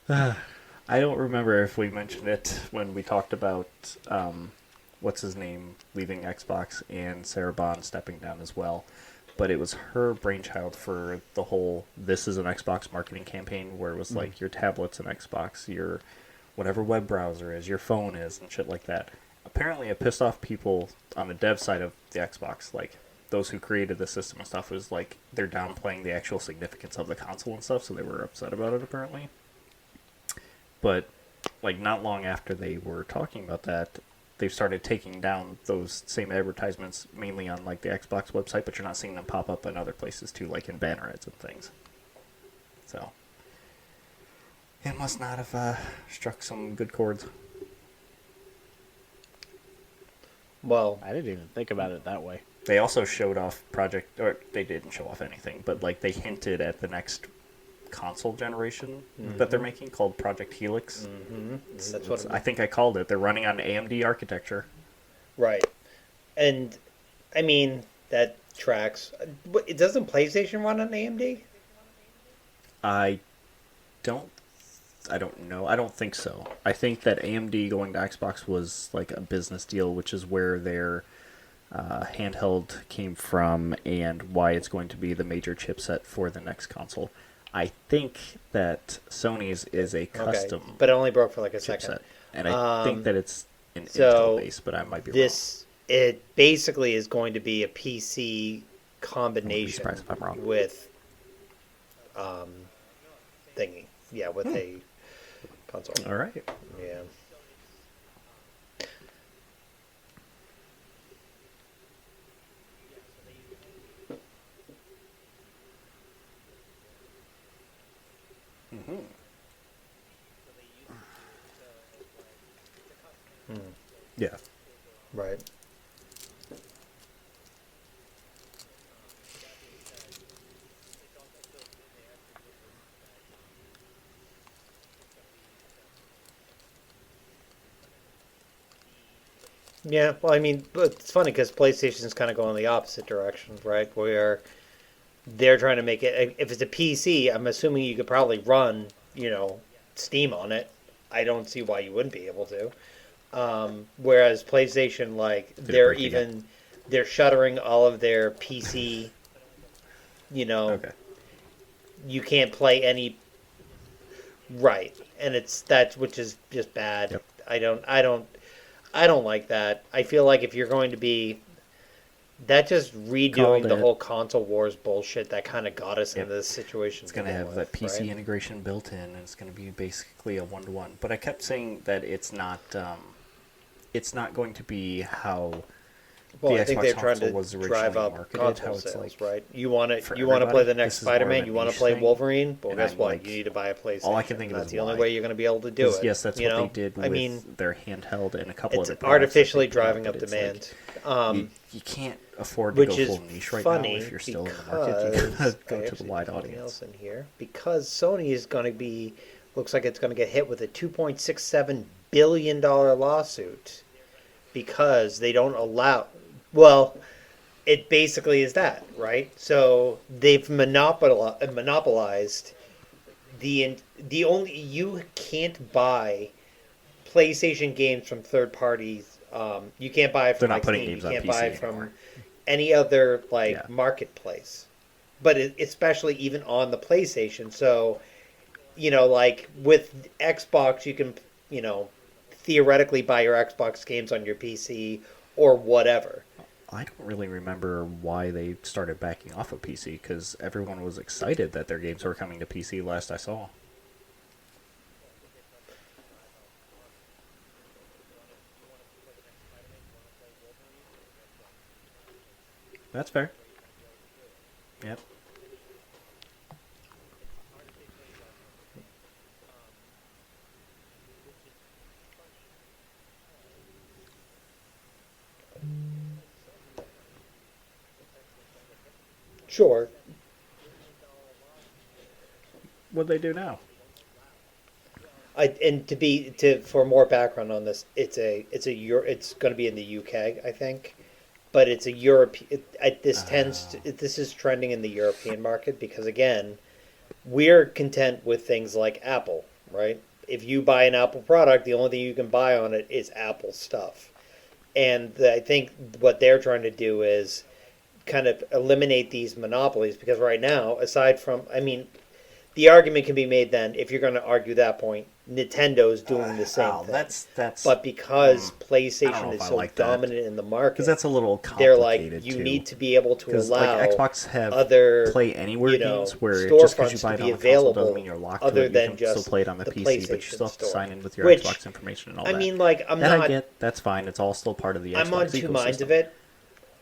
I don't remember if we mentioned it when we talked about what's his name leaving Xbox and Sarah Bond stepping down as well. But it was her brainchild for the whole this is an Xbox marketing campaign where it was like your tablet's an Xbox, your whatever web browser is, your phone is, and shit like that. Apparently it pissed off people on the dev side of the Xbox, like those who created the system and stuff. It was like they're downplaying the actual significance of the console and stuff, so they were upset about it apparently. But like not long after they were talking about that, they've started taking down those same advertisements mainly on like the Xbox website, but you're not seeing them pop up in other places too, like in banner ads and things. So it must not have struck some good chords.
Well,
I didn't even think about it that way.
They also showed off or they didn't show off anything, but like they hinted at the next console generation that they're making called Project Helix.
that's what
I think I called it. They're running on AMD architecture.
right. And I mean that tracks. It doesn't PlayStation run on AMD?
I don't know. I don't think so. I think that AMD going to Xbox was like a business deal, which is where their handheld came from and why it's going to be the major chipset for the next console. I think that Sony's is a custom
Okay, but it only broke for like a
chipset,
second.
and I think that it's an
so
Intel base, but I might be
It basically is going to be a PC combination
surprised if I'm wrong.
with thingy. Yeah, with a console.
wrong. All right.
Yeah.
Yeah.
Right. Yeah, well, I mean, but it's funny because PlayStation's kind of going the opposite direction, right? Where they're trying to make it. If it's a PC, I'm assuming you could probably run, Steam on it. I don't see why you wouldn't be able to. Whereas PlayStation, like, they're shuttering all of their PC.
Okay.
You can't play any. Right, and which is just bad.
Yep.
I don't like that. I feel like if you're going to be that just redoing the whole console wars bullshit that kind of got us in this situation.
It's going to have that PC integration built in, and it's going to be basically a one-to-one. But I kept saying that it's not going to be how
the
Xbox
I think they're trying
console
to
was originally
drive up
marketed.
console
How it's
sales,
like
right? You want to play
everybody,
the next
this is more of
Spider-Man.
a
You want to
niche
play
thing,
Wolverine. Well,
and
guess
I'm
what?
like,
You need to buy a PlayStation.
all I can think of
That's
is
the only
why.
way you're going to be able to do it.
Yes, that's what they did with their handheld and a couple
it's
other products
artificially
that they put out,
driving up
but it's
demand.
like, you can't afford to
Which
go
is
full niche right
funny
now if you're still in the market. You gotta go to the wide audience.
Else in here because Sony is going to be looks like it's going to get hit with a $2.67 billion lawsuit because they don't allow. Well, it basically is that, right? So they've monopolized the only you can't buy PlayStation games from third parties You can't buy it
They're
from
not
like
putting
Steam.
games
You
on
can't
PC
buy it
anymore.
from any other like
Yeah.
marketplace. But especially even on the PlayStation. So like with Xbox, you can theoretically buy your Xbox games on your PC or whatever.
I don't really remember why they started backing off of PC because everyone was excited that their games were coming to PC last I saw. That's fair. Yep.
Sure.
What'd they do now?
And for more background on this, it's going to be in the UK, I think, but it's a Europe. This is trending in the European market because again, we're content with things like Apple, right? If you buy an Apple product, the only thing you can buy on it is Apple stuff, and I think what they're trying to do is kind of eliminate these monopolies because right now, aside from, I mean, the argument can be made then if you're going to argue that point, Nintendo's doing the same thing.
That's.
But because
I don't know
PlayStation
if
is
I
so
like that.
dominant in the market,
Because that's a little
they're like
complicated
you
too.
need to be able to
Because
allow
like Xbox have
other
Play Anywhere games where just because you
storefronts
buy
to
it
be
on the console doesn't
available
mean you're locked to
other
it. You
than
can still
just
play it on the
the
PC, but you
PlayStation
still have to
store.
sign in with your
Which,
Xbox information and all
I
that.
mean, like
I get. That's fine. It's all still part of the Xbox
I'm on two minds of it.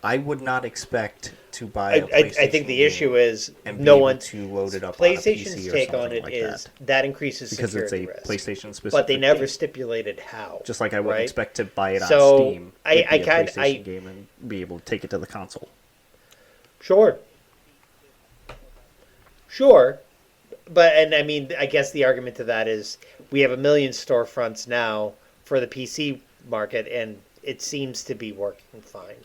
I would not expect to buy a PlayStation
I think the
game
up is
and be
no
able
one.
to load it up on a
PlayStation's
PC or
take on
something
it
like
is
that.
increases
Because it's
security
a
risk,
PlayStation specific
but they never
game.
stipulated how.
Just like I wouldn't
right?
expect to buy it on
So,
Steam, it be a
I
PlayStation game, and be able to take it to the console.
Sure. Sure. And I mean, I guess the argument to that is we have a million storefronts now for the PC market, and it seems to be working fine.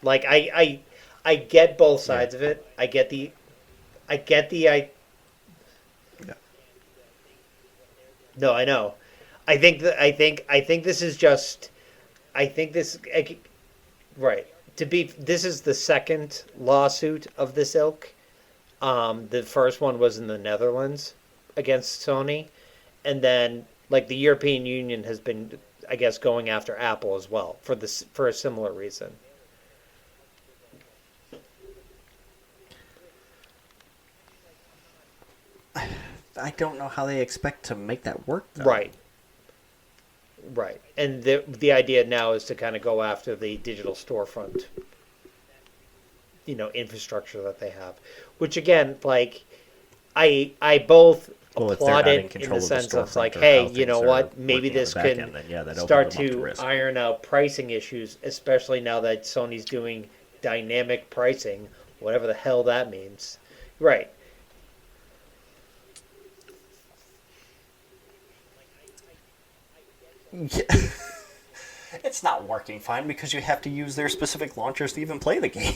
Like I get both sides of it. I get the I.
Yeah.
No, I know. I think this is just. I think this right this is the second lawsuit of this ilk. The first one was in the Netherlands against Sony, and then like the European Union has been, I guess, going after Apple as well for a similar reason.
I don't know how they expect to make that work, though.
Right. Right. And the idea now is to kind of go after the digital storefront, infrastructure that they have, which again, like, I both
Well, if they're
applaud
not in
it in
control
the
of the
sense of
storefront
like,
or
hey,
how
you know
things
what,
are
maybe
working on
this
the back
can
end, then yeah, that
start
opens them up to
to
risk.
iron out pricing issues, especially now that Sony's doing dynamic pricing, whatever the hell that means. Right.
Yeah. It's not working fine because you have to use their specific launchers to even play the game.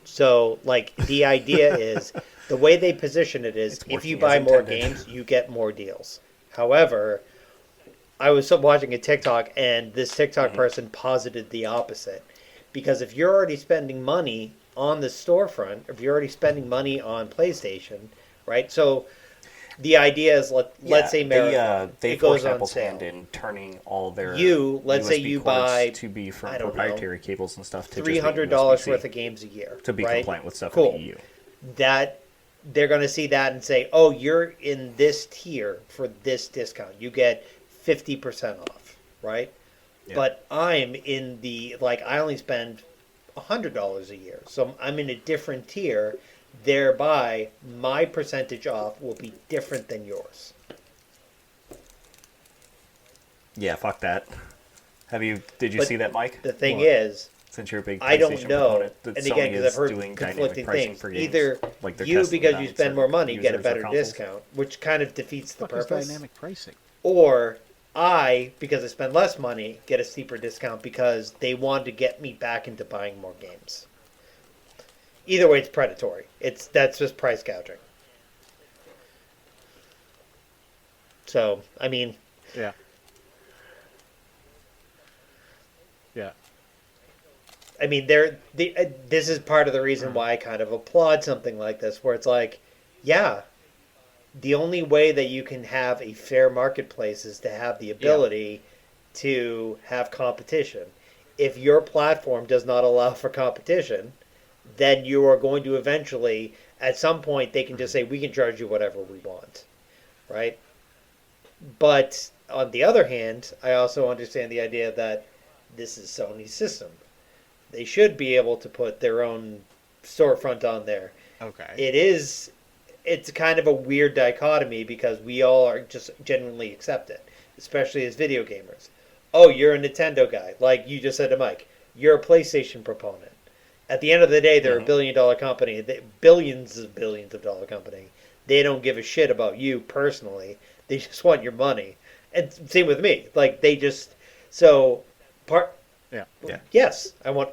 So, like, the idea is the way they position it is
It's
if you
working as
buy more
intended.
games, you get more deals. However, I was watching a TikTok, and this TikTok person posited the opposite. Because if you're already spending money on the storefront, if you're already spending money on PlayStation, right? So the idea is let's say
they
it goes
force
on
Apple's
sale.
hand in turning all their
Let's say
USB
you
cords
buy,
to be from
I don't know,
proprietary cables and stuff to
$300
just be USB-C
worth of games a year
to be
right?
compliant with stuff
Cool.
in the EU.
That they're going to see that and say, "Oh, you're in this tier for this discount. You get 50% off, right?"
Yeah.
But I'm in I only spend $100 a year, so I'm in a different tier. Thereby, my percentage off will be different than yours.
Yeah, fuck that. Did you
But
see that, Mike?
The thing
What?
is,
Since you're a big PlayStation
I don't know.
proponent, that
And
Sony
again, because
is
I've heard
doing dynamic
conflicting
pricing
things.
for games.
Either
like they're
you,
testing it
because
on
you spend
certain
more money, get a
users or
better
consoles.
discount, which kind of defeats the
What the fuck is
purpose.
dynamic pricing?
Or I, because I spend less money, get a steeper discount because they want to get me back into buying more games. Either way, it's predatory. That's just price gouging. So, I mean,
Yeah.
I mean, this is part of the reason why I kind of applaud something like this, where it's like, yeah, the only way that you can have a fair marketplace is to have the ability to have competition. If your platform does not allow for competition, then you are going to eventually, at some point, they can just say, we can charge you whatever we want, right? But on the other hand, I also understand the idea that this is Sony's system. They should be able to put their own storefront on there.
Okay.
It's kind of a weird dichotomy because we all are just genuinely accept it, especially as video gamers. Oh, you're a Nintendo guy. Like you just said to Mike, you're a PlayStation proponent. At the end of the day, they're a billion-dollar company, billions of dollar company. They don't give a shit about you personally. They just want your money. And same with me. Like they just so part.
Yeah.
Yes, I want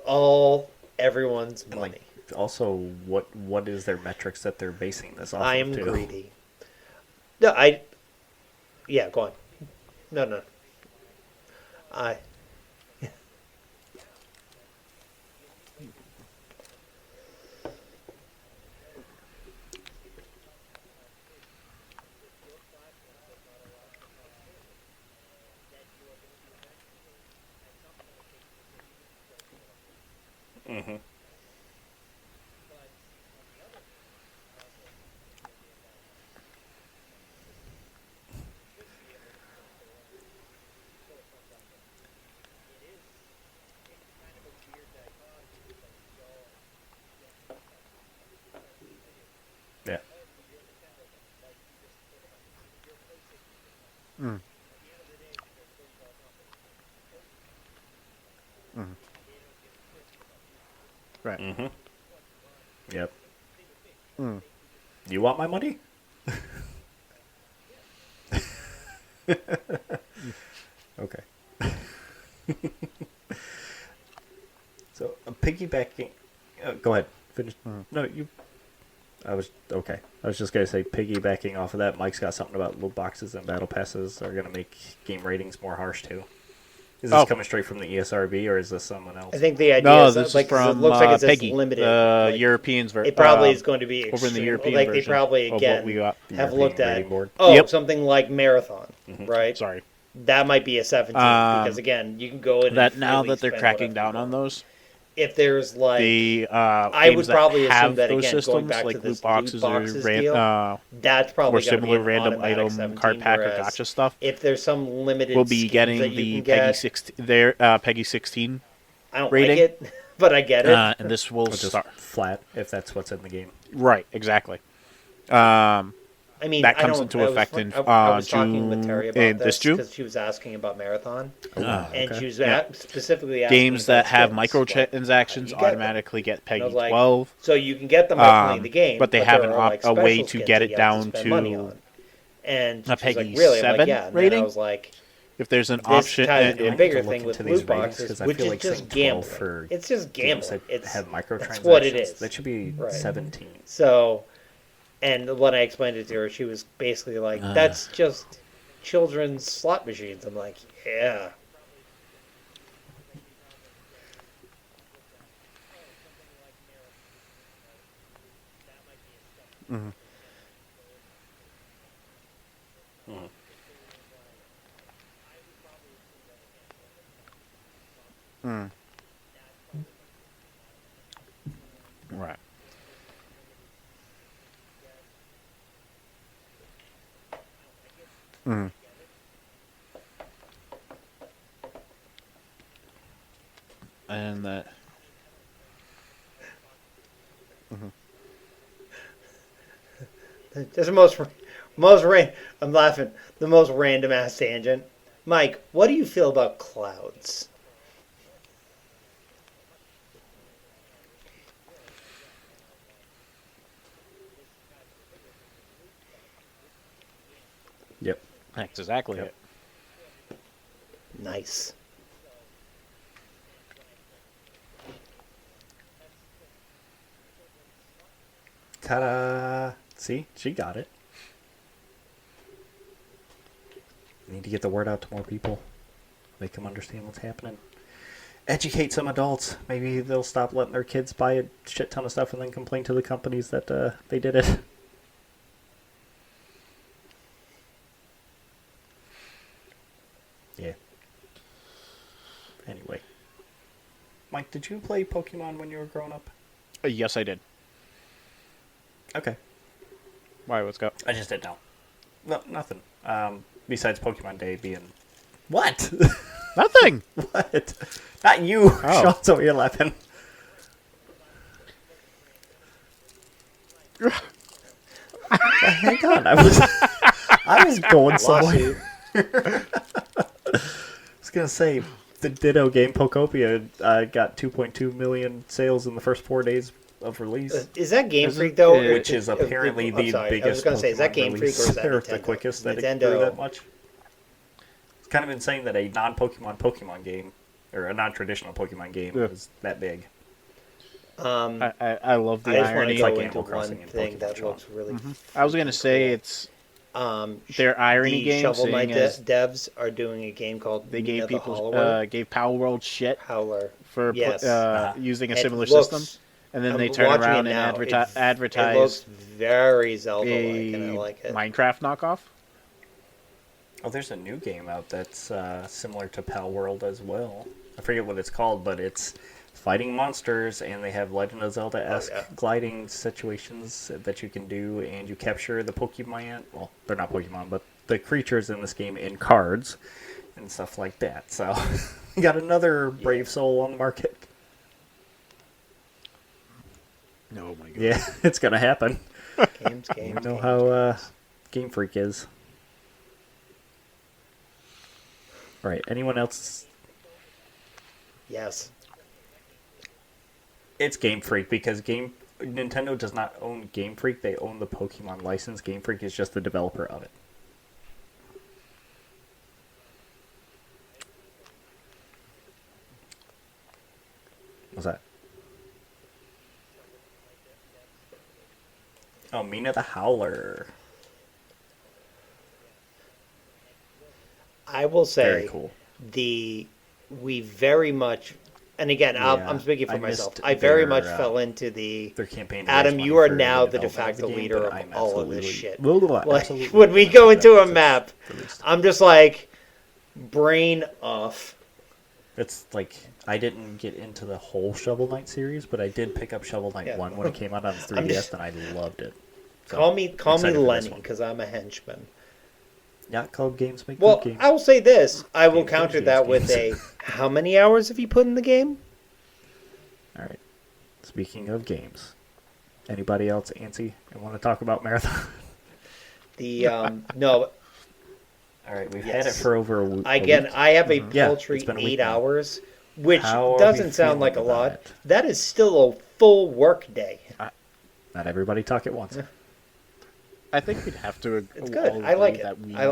everyone's money.
Like, also, what is their metrics that they're basing this off
I
of?
am
too?
greedy. No, yeah, go on. No. I.
Mm-hmm. Yeah.
Mm. Mm. Right.
Mm-hmm. Yep.
Mm.
You want my money? Okay. So, piggybacking. Go ahead. Finish. No, you. I was okay. I was just gonna say, piggybacking off of that, Mike's got something about loot boxes and battle passes are gonna make game ratings more harsh too. Is this coming straight from the ESRB or is this someone else?
I think the idea
No,
is
this
like
is from
it looks like it says
Peggy,
limited.
the
like,
Europeans version.
it probably is going to be
over in the
extreme.
European
like they
version
probably
of
again
what we got.
The
have
European
looked at
rating board.
Yep.
something like marathon, right?
Sorry.
That might be a 17 because again, you can go in
That
and
now
freely
that they're
spend
cracking
whatever
down
you
on
want.
those,
If there's like
the
I would
games that
probably assume
have
that
those
again, going
systems,
back to
like
this
loot boxes
boxes
or
deal, that's
or
probably going to be
similar
an
random
automatic
item
17.
card pack or
Whereas
gotcha stuff,
if there's some limited
will be
schemes
getting
that you
the
can
Peggy
get,
16 Peggy 16
I don't
rating.
like it, but I get it.
And this will
Which is
start
flat if that's what's in the game.
right exactly.
I mean,
that
I
comes
don't.
into effect in
I was talking with
June,
Terry
in
about
this
this
June.
because she was asking about marathon, and
okay.
she was
Yeah.
specifically asking
Games
about
that have
skins, like,
microtransactions
how do you get them?
automatically get
And I
Peggy
was like,
12.
so you can get them by playing the game,
But they have
there are like
a way
special
to
skins
get
that
it
you have
down
spend money
to
on. And
a
she was like,
Peggy
really? I'm like,
7
yeah. And then
rating.
I was like,
If there's an
this
option,
ties into
I
a
need
bigger
to look
thing with
into these
loot
ratings,
boxes,
'cause I
which
feel
is
like
just
saying 12
gambling.
for
It's just
games
gambling.
that have microtransactions.
That's what it is.
That should be
Right.
17.
So, and when I explained it to her, she was basically like, that's just children's slot machines. I'm like, yeah.
Mhm.
Mhm.
Mm. Right. Mm. And that.
Just the I'm laughing. The most random ass tangent. Mike, what do you feel about clouds?
Yep.
That's exactly
Yep.
it.
Nice.
Ta-da! See? She got it. We need to get the word out to more people. Make them understand what's happening. educate some adults. Maybe they'll stop letting their kids buy a shit ton of stuff and then complain to the companies that they did it. Yeah. Anyway. Mike, did you play Pokemon when you were growing up?
Yes, I did.
Okay.
Why? What's go?
I just didn't know. No, nothing. Besides Pokemon Day being... What?
Nothing.
What? Not you.
Oh.
Sean's over here laughing. Hang on. I was going somewhere.
Lawsuit.
I was going to say, the Ditto game Pokopia got 2.2 million sales in the first 4 days of release.
Is that Game Freak though?
it-
Which is apparently
I'm
the
sorry,
biggest
I was going to say, is that
Pokemon
Game Freak or is that
release, or
Nintendo?
the quickest that it grew
Nintendo.
that much. It's kind of insane that a non-Pokemon game, or a non-traditional Pokemon game,
Yeah.
is that big.
I love the
I just want to
irony.
go
like
into
Animal
one
Crossing and
thing
Pokemon
that
Sean.
looks really.
I was gonna say
cool.
it's
Um,
their irony
the
game.
Shovel Knight
Seeing as
devs are doing a game called
they
Mina
gave
the
people
Hollower.
gave Power World shit
Howler.
for
Yes.
using a
It
similar
looks-
system, and then
I'm
they turn
watching
around
it
and
now. It
advertise
looks very Zelda-like, and I
a
like it.
Minecraft knockoff.
Oh, there's a new game out that's similar to Pal World as well. I forget what it's called, but it's fighting monsters, and they have Legend of Zelda-esque
Oh, yeah.
gliding situations that you can do, and you capture the Pokemon. Well, they're not Pokemon, but the creatures in this game in cards and stuff like that. So, you got another brave soul on the market.
No, my god.
Yeah, it's gonna happen.
Games,
You
games,
know
games.
how Game Freak is. All right. Anyone else?
Yes.
It's Game Freak because Nintendo does not own Game Freak. They own the Pokemon license. Game Freak is just the developer of it. What's that? Oh, Mina the Howler.
I will say
Very cool.
we very much, and again,
Yeah,
I'm speaking for
I
myself.
missed
I very
their,
much fell into the
Their campaign. to
Adam,
raise money
you are
for
now the de
development
facto
game,
leader
but
of
I'm
all of this
absolutely-
shit.
Like,
Like, when we go into a map,
released.
I'm just like brain off.
It's like I didn't get into the whole Shovel Knight series, but I did pick up Shovel Knight
Yeah.
1 when it came out on 3DS,
I'm just-
and I loved it. So,
Call me
excited for this
Lenny
one.
because I'm a henchman.
Yacht Club games make
Well,
good games.
I will say this. I will
Games,
counter
games,
that with
games.
a how many hours have you put in the game?
All right. Speaking of games, anybody else antsy and want to talk about Marathon?
The no,
All right, we've
Yes.
had it for over a week.
again, I have a
Yeah,
paltry
it's been a week
8
now.
hours, which
How are we
doesn't sound
feeling
like a
about
lot.
it?
That is still a full work day.
Not everybody talk at once.
I think we'd have to.
It's good.
all
I like
agree
it.
That we
I-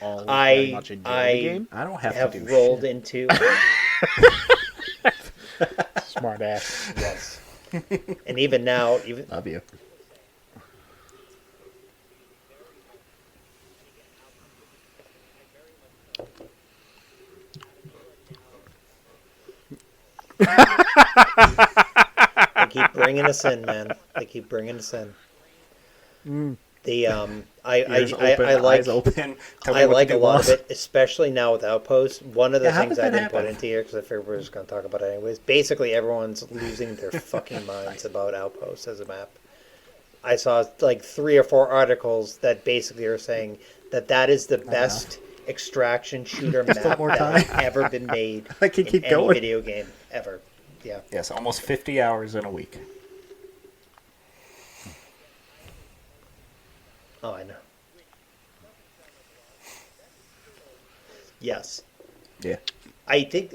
all
I-
very much enjoy
I-
the game.
I don't have
Have
to do
rolled
shit.
into
Smart ass.
yes, and even now, even
Love you.
they keep bringing us in, man. They keep bringing us in. The
Ears open,
I like
eyes open. Tell me
I
what
like
to
a
do,
lot
boss.
of it, especially now with Outpost. One of the
Yeah, how
things
did
I
that
didn't put
happen?
into here because I figured we were just going to talk about it anyways. Basically, everyone's losing their fucking minds about Outpost as a map. I saw like 3 or 4 articles that basically are saying that is the best extraction shooter map
one more
that
time.
has ever been made
I can
in
keep
any
going.
video game ever. Yeah.
Yes, almost 50 hours in a week.
Oh, I know. Yes.
Yeah.
I think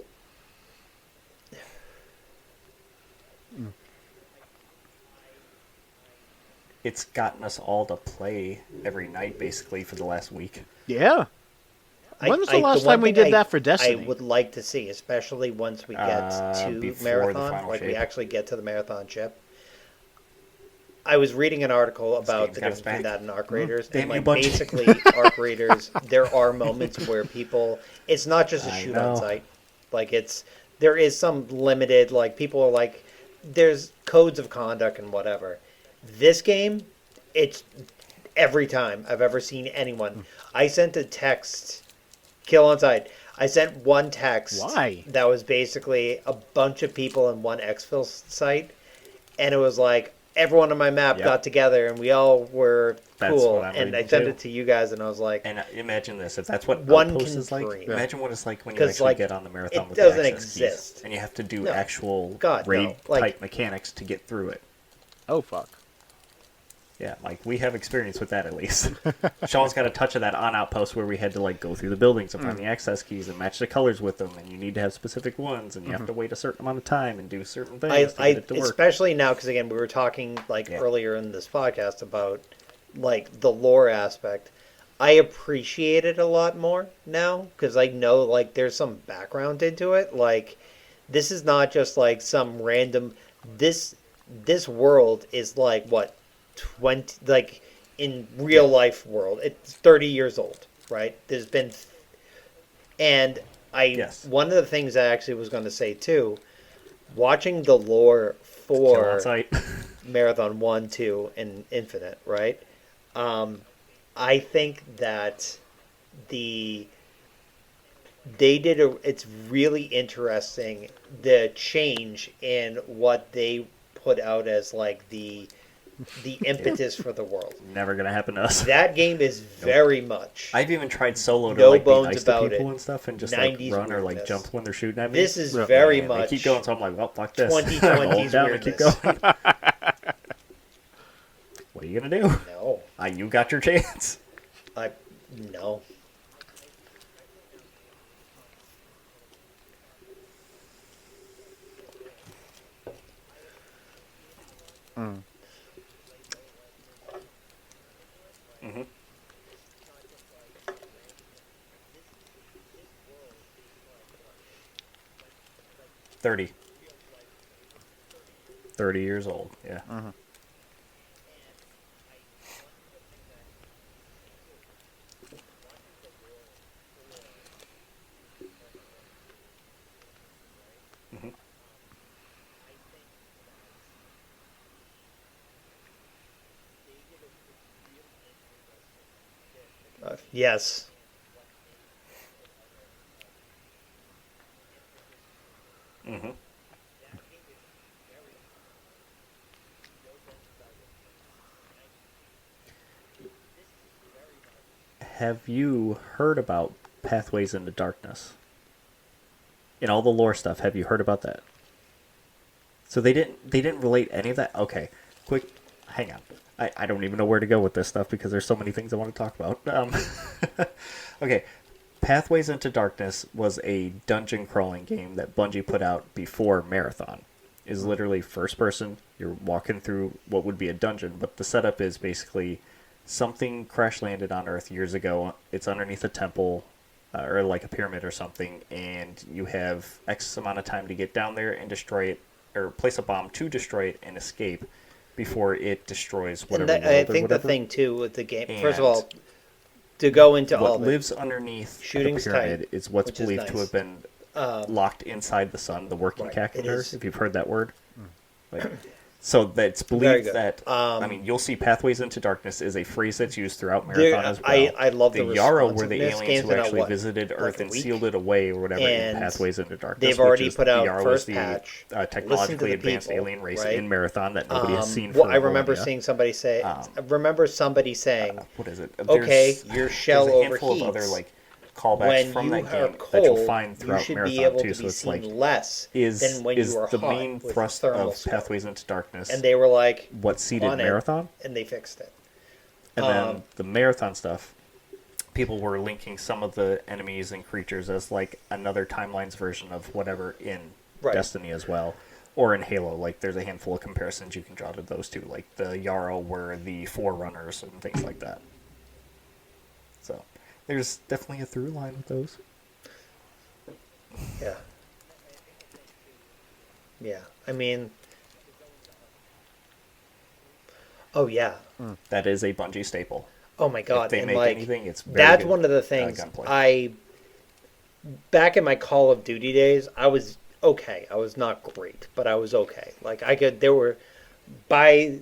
It's gotten us all to play every night, basically, for the last week.
Yeah. When was the last
one
time we
thing
did that for Destiny?
I would like to see, especially once we get to
before the
marathon,
final
like we
shape.
actually get to the marathon chip. I was reading an article about
game's
the
got
difference
us
between
back.
that and arc raiders,
Damn
and
you,
like
Bungie.
basically arc raiders, there are moments where people, it's not just a
I
shoot on
know.
sight, like it's there is some limited, like, people are like, there's codes of conduct and whatever. This game, it's every time I've ever seen anyone. I sent a text, kill on sight. I sent one text
Why?
that was basically a bunch of people in one exfil site, and it was like everyone on my map
Yep.
got together and we all were
That's
cool.
what I'm
And I
reading
sent
too.
it to you guys, and I was like,
And imagine this, if that's what
One
Outpost
can
is like,
dream.
imagine what it's like when you
'Cause,
actually
like,
get on the marathon
it
with
doesn't
the access
exist.
keys. And you have to do
No.
actual
God, no.
raid-type
Like-
mechanics to get through it.
Oh fuck.
Yeah, like, we have experience with that at least. Sean's got a touch of that on Outpost where we had to, like, go through the buildings and find the access keys and match the colors with them, and you need to have specific ones, and you have to wait a certain amount of time and do certain things to get it to work.
especially now, because again, we were talking like
Yeah.
earlier in this podcast about like the lore aspect. I appreciate it a lot more now because I know like there's some background into it. Like this is not just like some random. This world is like what 20 like in real life world. It's 30 years old, right? There's been and
Yes.
one of the things I actually was going to say too, watching the lore
Kill on
for
site.
Marathon 1, 2, and Infinite, right? I think that it's really interesting the change in what they put out as like the impetus for the world.
Never gonna happen to us.
That game is very much.
I've even tried solo to
No
like be
bones
nice to
about
people
it.
and stuff, and just like
90s
run or like
weirdness.
jump when they're shooting at me.
This is
Yeah.
very
And
much
they keep going, so I'm like, well, fuck this.
2020's
Hold down and keep
weirdness.
going. What are you gonna do?
No,
You got your chance.
no.
Mm-hmm. 30. 30 years old. Yeah. Mhm.
Yes.
Mhm. Have you heard about Pathways into Darkness? In all the lore stuff, have you heard about that? So they didn't relate any of that. Okay, quick, hang on. I don't even know where to go with this stuff because there's so many things I want to talk about. Okay, Pathways into Darkness was a dungeon crawling game that Bungie put out before Marathon. Is literally first person. You're walking through what would be a dungeon, but the setup is basically something crash landed on Earth years ago. It's underneath a temple or like a pyramid or something, and you have X amount of time to get down there and destroy it, or place a bomb to destroy it and escape before it destroys whatever.
And
world
I
or
think the
whatever.
thing too with the game, first
And
of all, to go into all
What
of it,
lives underneath
Shooting's
the pyramid
tight,
is what's
which is
believed to
nice.
have been locked inside the sun, the working
Right, it
calculator,
is.
if you've heard that word. Like, so that's
Very
believed
good.
that, I mean, you'll see Pathways into Darkness is a phrase that's used throughout
There-
Marathon as well.
I love the
Yarrow were the
responsiveness.
aliens
Game's
who
been out,
actually
what,
visited
like
Earth
a
and
week?
sealed it away or whatever in
And
Pathways into Darkness.
they've
which
already
is
put out
Yarrow
first
is the
patch. Listen to
technologically
the
advanced
people,
alien race
right?
in Marathon that nobody has seen for
Well, I remember
millennia.
seeing somebody say.
Um,
I remember somebody saying,
What is it?
"Okay, your shell
there's a handful of
overheats.
other like callbacks
When
from
you
that
are
game that you'll
cold,
find
you
throughout
should
Marathon
be able
too.
to
So
be
it's
seen
like
less
is
than when
is
you are
the
hot
main
with
thrust
thermal
of
skill."
Pathways into Darkness
And they were like,
what seeded
on it,
Marathon,
and they fixed it.
and then the Marathon stuff. People were linking some of the enemies and creatures as like another timelines version of whatever in
Right.
Destiny as well, or in Halo. Like there's a handful of comparisons you can draw to those two. Like the Yarrow were the Forerunners and things like that. So there's definitely a through line with those.
Yeah. Yeah. I mean. Oh yeah.
That is a Bungie staple.
Oh my god.
If they
and
make
like,
anything, it's very
that's
good,
one of the things
gunplay.
back in my Call of Duty days, I was okay. I was not great, but I was okay. Like I could. There were by,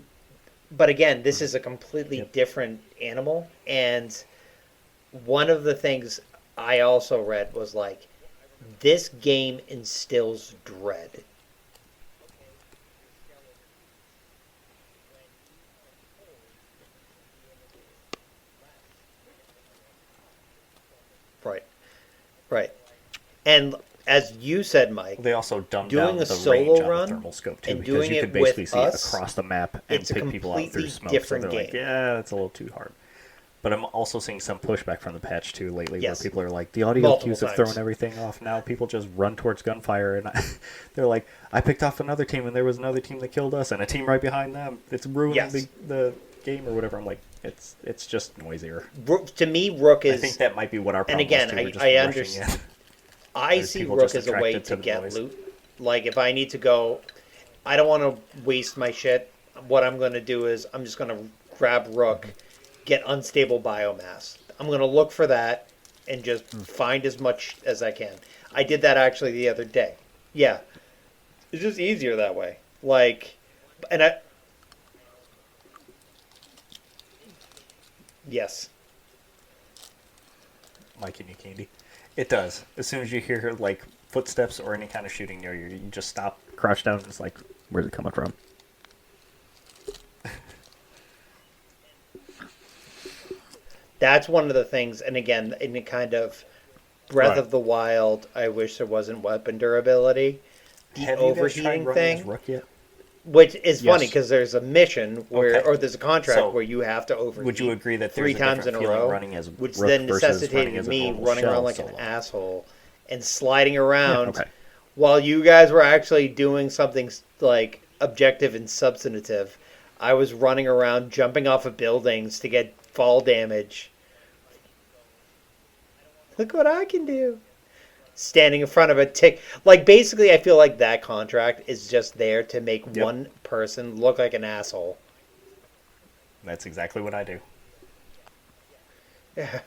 but again, this is a completely
Yep.
different animal. And one of the things I also read was like, this game instills dread. Right. Right. And as you said, Mike,
They also dumbed
doing
down
a
the
solo
range on the
run
thermal scope too,
and
because
doing
you
it
could basically
with
see
us,
across the map and
it's a
pick people out through
completely
smoke. So
different
they're like,
game.
yeah, that's a little too hard. But I'm also seeing some pushback from the patch too lately,
Yes.
where people are like, the audio
Multiple
cues have
times.
thrown everything off. Now people just run towards gunfire, and they're like, I picked off another team, and there was another team that killed us, and a team right behind them. It's ruining
Yes.
the game or whatever. I'm like, it's just noisier.
To me, Rook
I
is.
think that might be what our
And
problem
again,
was too. We're just
I
rushing
understand.
in.
I
There's
see
people
Rook
just
as a way
attracted
to
to the
get
noise.
loot. Like if I need to go, I don't want to waste my shit. What I'm going to do is I'm just going to grab Rook, get unstable biomass. I'm going to look for that and just find as much as I can. I did that actually the other day. Yeah, it's just easier that way. Like, and I. Yes.
Mike and you, Candy. It does. As soon as you hear like footsteps or any kind of shooting near you, you just stop, crouch down, and it's like, where's it coming from?
That's one of the things, and again, in the kind of Breath
Right.
of the Wild, I wish there wasn't weapon durability. The
Have you guys tried
overheating
running as
thing,
Rook yet?
which is
Yes.
funny because there's a mission where,
Okay.
or there's a contract
So,
where you have to overheat.
Would you agree that
three
there's a
times in
different
a
feeling
row,
running as
which
Rook
then
versus running
necessitated
as a
me
normal
running around
shell
like
solo?
an asshole and sliding
Yeah,
around
okay.
while you guys were actually doing something like objective and substantive. I was running around jumping off of buildings to get fall damage. Look what I can do. Standing in front of a tick. Like, basically, I feel like that contract is just there to make
Yep.
one person look like an asshole.
That's exactly what I do.
Yeah.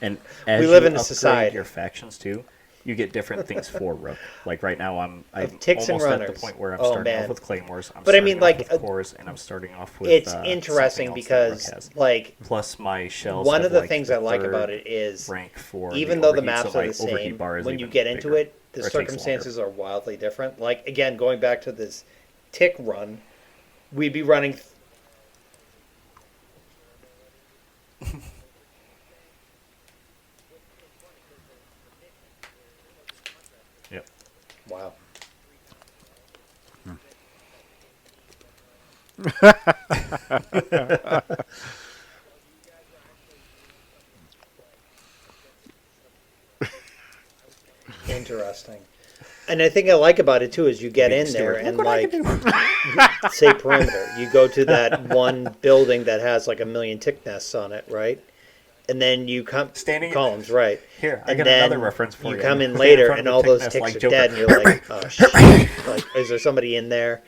And as
We live
you
in a
upgrade
society.
your factions too, you get different things for Rook. Like right now, I'm
ticks and
almost at the
runners.
point where I'm
Oh,
starting
man.
off with claymores. I'm
But I
starting
mean,
off
like,
with cores, and I'm starting off with.
It's
something
interesting
else that
because,
Rook has.
like,
Plus, my shells.
one
have,
of the
like,
things
the
I like about
third
it is,
rank for
even though the
overheat,
maps
so
are
my
the
overheat
same,
bar is
when you
even
get into
bigger,
it, the
or takes longer.
circumstances are wildly different. Like, again, going back to this tick run, we'd be running.
Yep.
Wow. Interesting. And I think I like about it too is you get
Being
in there
steward.
and
Look what I
like
can do.
say perimeter. You go to that one building that has like a million tick nests on it, right? And then you come
Standing
columns, right?
Here, I
And
got
then
another reference for you.
you come in
Stand
later
front
and
of a
all
tick
those
nest
ticks
like
are
Joker.
dead, and you're like, oh shit! Like, is there somebody in there?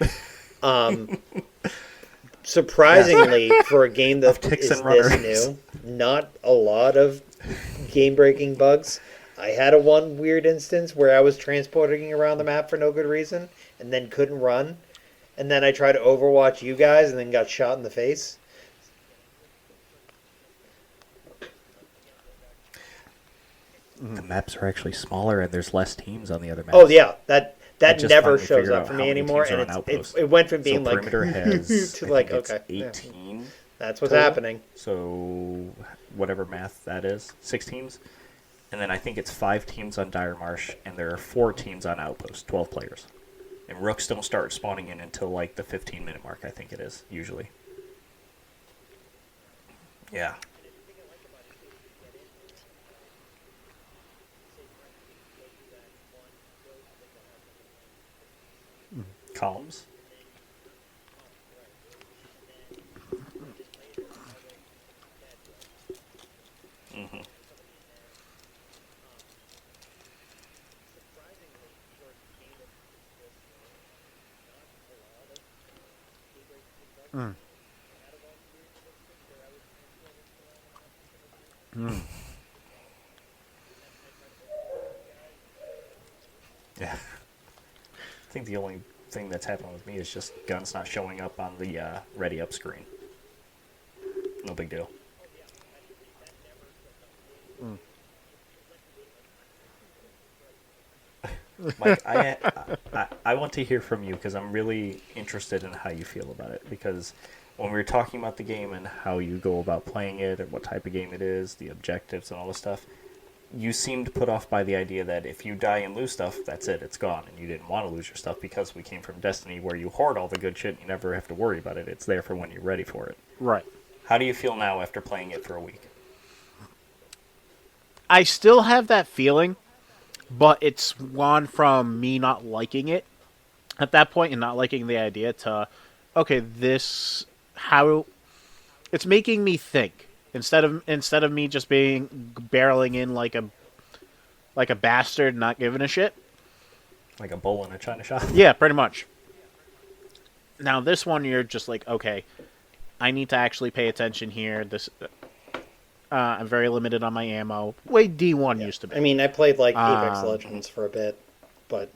Surprisingly, for a game that
Of ticks
is
and
this
runners.
new, not a lot of game-breaking bugs. I had a one weird instance where I was transporting around the map for no good reason, and then couldn't run, and then I tried to Overwatch you guys, and then got shot in the face.
The maps are actually smaller, and there's less teams on the other maps.
Oh yeah, that
I
that
just
never
finally
shows
figured
up
out
for
how
me
many
anymore,
teams are
and
on
it
Outpost.
went from being
So
like
perimeter has
to
I
like
think it's
okay, yeah,
18.
that's what's
total.
happening.
So whatever math that is, 6 teams, and then I think it's 5 teams on Dire Marsh, and there are 4 teams on Outpost, 12 players. And rooks don't start spawning in until like the 15-minute mark, I think it is usually. Yeah. Columns. Mm-hmm.
Mm. Mm.
Yeah. think the only thing that's happened with me is just guns not showing up on the ready up screen. No big deal. Mike, I want to hear from you because I'm really interested in how you feel about it. Because when we were talking about the game and how you go about playing it and what type of game it is, the objectives and all this stuff, you seemed put off by the idea that if you die and lose stuff, that's it, it's gone. And you didn't want to lose your stuff because we came from Destiny where you hoard all the good shit and you never have to worry about it. It's there for when you're ready for it.
Right.
How do you feel now after playing it for a week?
I still have that feeling, but it's gone from me not liking it at that point and not liking the idea to, okay, this how it's making me think instead of me just being barreling in like a bastard, not giving a shit.
Like a bull in a china shop?
Yeah, pretty much. Now this one, you're just like, okay, I need to actually pay attention here. This. I'm very limited on my ammo. Way D1 used to be.
I mean, I played like Apex Legends for a bit, but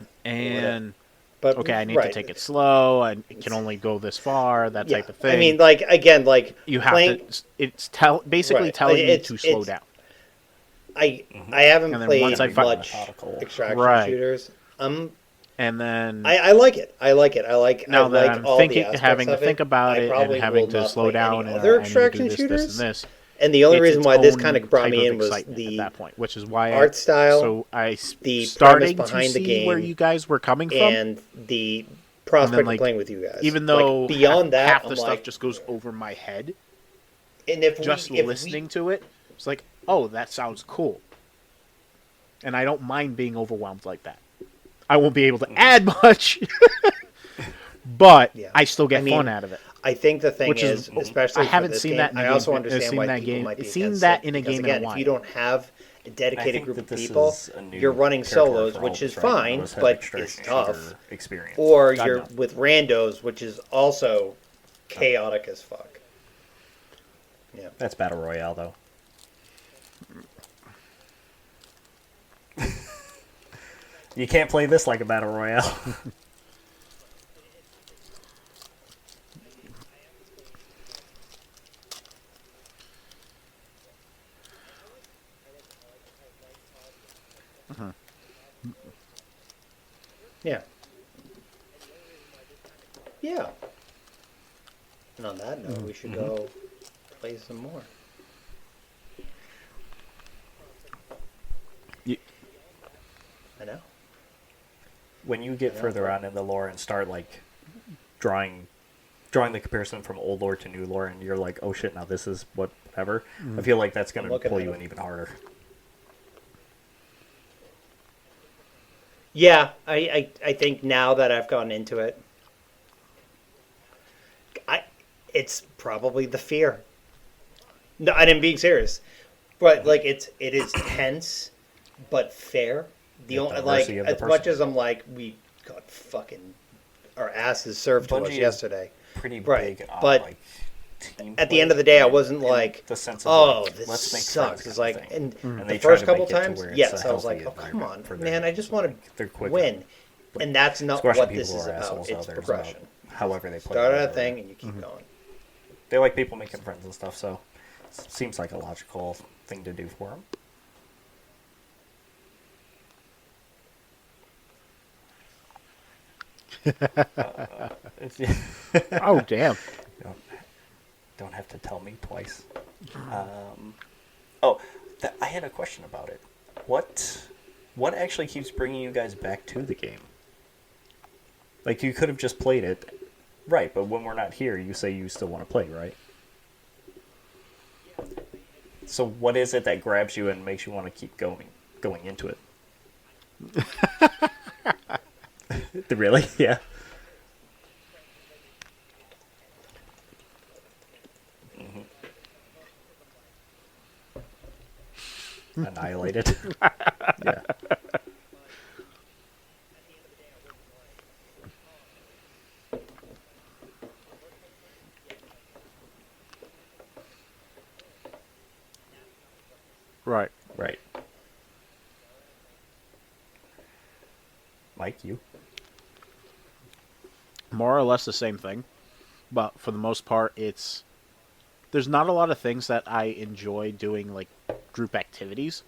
okay, I need to take it slow. I can only go this far. That type of thing.
I mean, like again, like
you have to. It's basically telling you to slow down.
I haven't played
once
much extraction shooters.
And then
I like it. I like it. I like
now
I
that
like
I'm
all
thinking,
the aspects
having to
of
think
it.
about
I
it and
probably
having
will
to
not
slow
play
down
any
and
other
I need to do
extraction
this,
shooters.
this, and this.
And the only
It's
reason
its
why this
own
kind of brought
type
me
of
in was
excitement
the
at that point, which is why
art style,
So I
the
starting
premise
to
behind the
see
game,
where you guys were coming from,
and the prospect
like,
of playing with you guys.
even though
like, beyond that,
half
I'm
the stuff
like,
just goes over my head.
And if
just listening to it, it's like, oh, that sounds cool, and I don't mind being overwhelmed like that. I won't be able to add much, but I still get fun out of it.
I think the thing is, especially
I haven't
for this
seen
game,
that. In a
I
game,
also understand why people
game,
might be
seen
against
that
it,
in a
because,
game
again,
in a while.
if you don't have a dedicated group of people, you're
new
running
territory
solos,
for all
which
of
is
us, right? None
fine,
of us have
but
extraction
it's tough.
shooter experience.
Or
God,
you're
no.
with randos, which is also chaotic as fuck. Yeah,
That's Battle Royale, though. You can't play this like a Battle Royale.
yeah, yeah. And on that note, we should go play some more. I know.
When you get further on in the lore and start like drawing the comparison from old lore to new lore, and you're like, oh shit, now this is whatever. I feel like that's going to pull you in even harder.
Yeah, I think now that I've gotten into it, it's probably the fear. No, I didn't being serious, but like it is tense, but fair. The only like as much as I'm like we got fucking our asses served to us yesterday,
pretty
right?
Big
But
like,
at the end of the day, I wasn't like,
the sense of,
oh,
like,
this
let's make
sucks.
friends
It's
kind of
like,
thing.
and
they
the
try
first
to
couple
make it to
times,
where it's
yes,
a
I was
healthy
like, oh come
environment
on,
for
man, I just want
they're
to
quick
win, and that's not
squashing
what
people
this
who
is
are
about.
assholes
It's
out there. It's
progression.
about however they play.
Start at a thing and you keep going.
They like people making friends and stuff, so it seems like a logical thing to do for them.
Oh damn!
Don't have to tell me twice. I had a question about it. What actually keeps bringing you guys back to the game? Like, you could have just played it, right? But when we're not here, you say you still want to play, right? So what is it that grabs you and makes you want to keep going into it? Really? Yeah. Annihilated. Yeah.
Right.
Right. Mike, you?
more or less the same thing, but for the most part, there's not a lot of things that I enjoy doing, like group activities,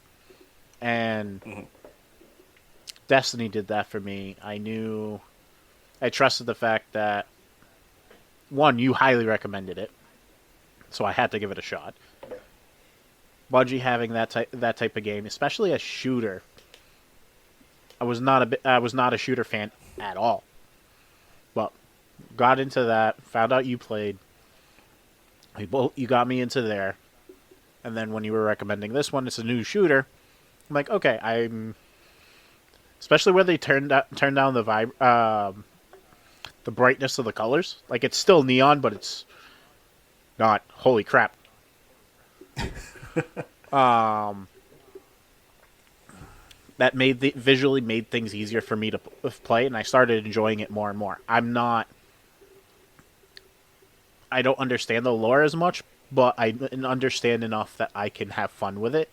and Destiny did that for me. I trusted the fact that, one, you highly recommended it, so I had to give it a shot. Bungie having that type of game, especially a shooter, I was not a shooter fan at all, but got into that. Found out you played. You got me into there, and then when you were recommending this one, it's a new shooter. I'm like, okay, especially where they turned down the brightness of the colors. Like, it's still neon, but it's not. Holy crap! That visually made things easier for me to play, and I started enjoying it more and more. I don't understand the lore as much, but I understand enough that I can have fun with it.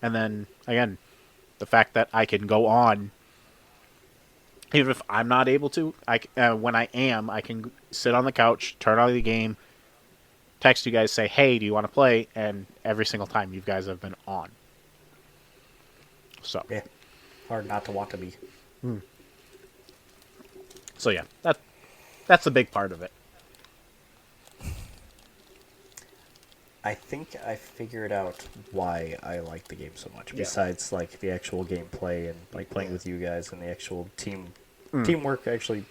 And then, again, the fact that I can go on, even if I'm not able to, when I am, I can sit on the couch, turn on the game, text you guys, say, hey, do you want to play? And every single time you guys have been on. So
yeah, hard not to want to be.
So yeah, that's a big part of it.
I think I figured out why I like the game so much.
Yeah.
Besides, like, the actual gameplay and like playing with you guys and the actual teamwork actually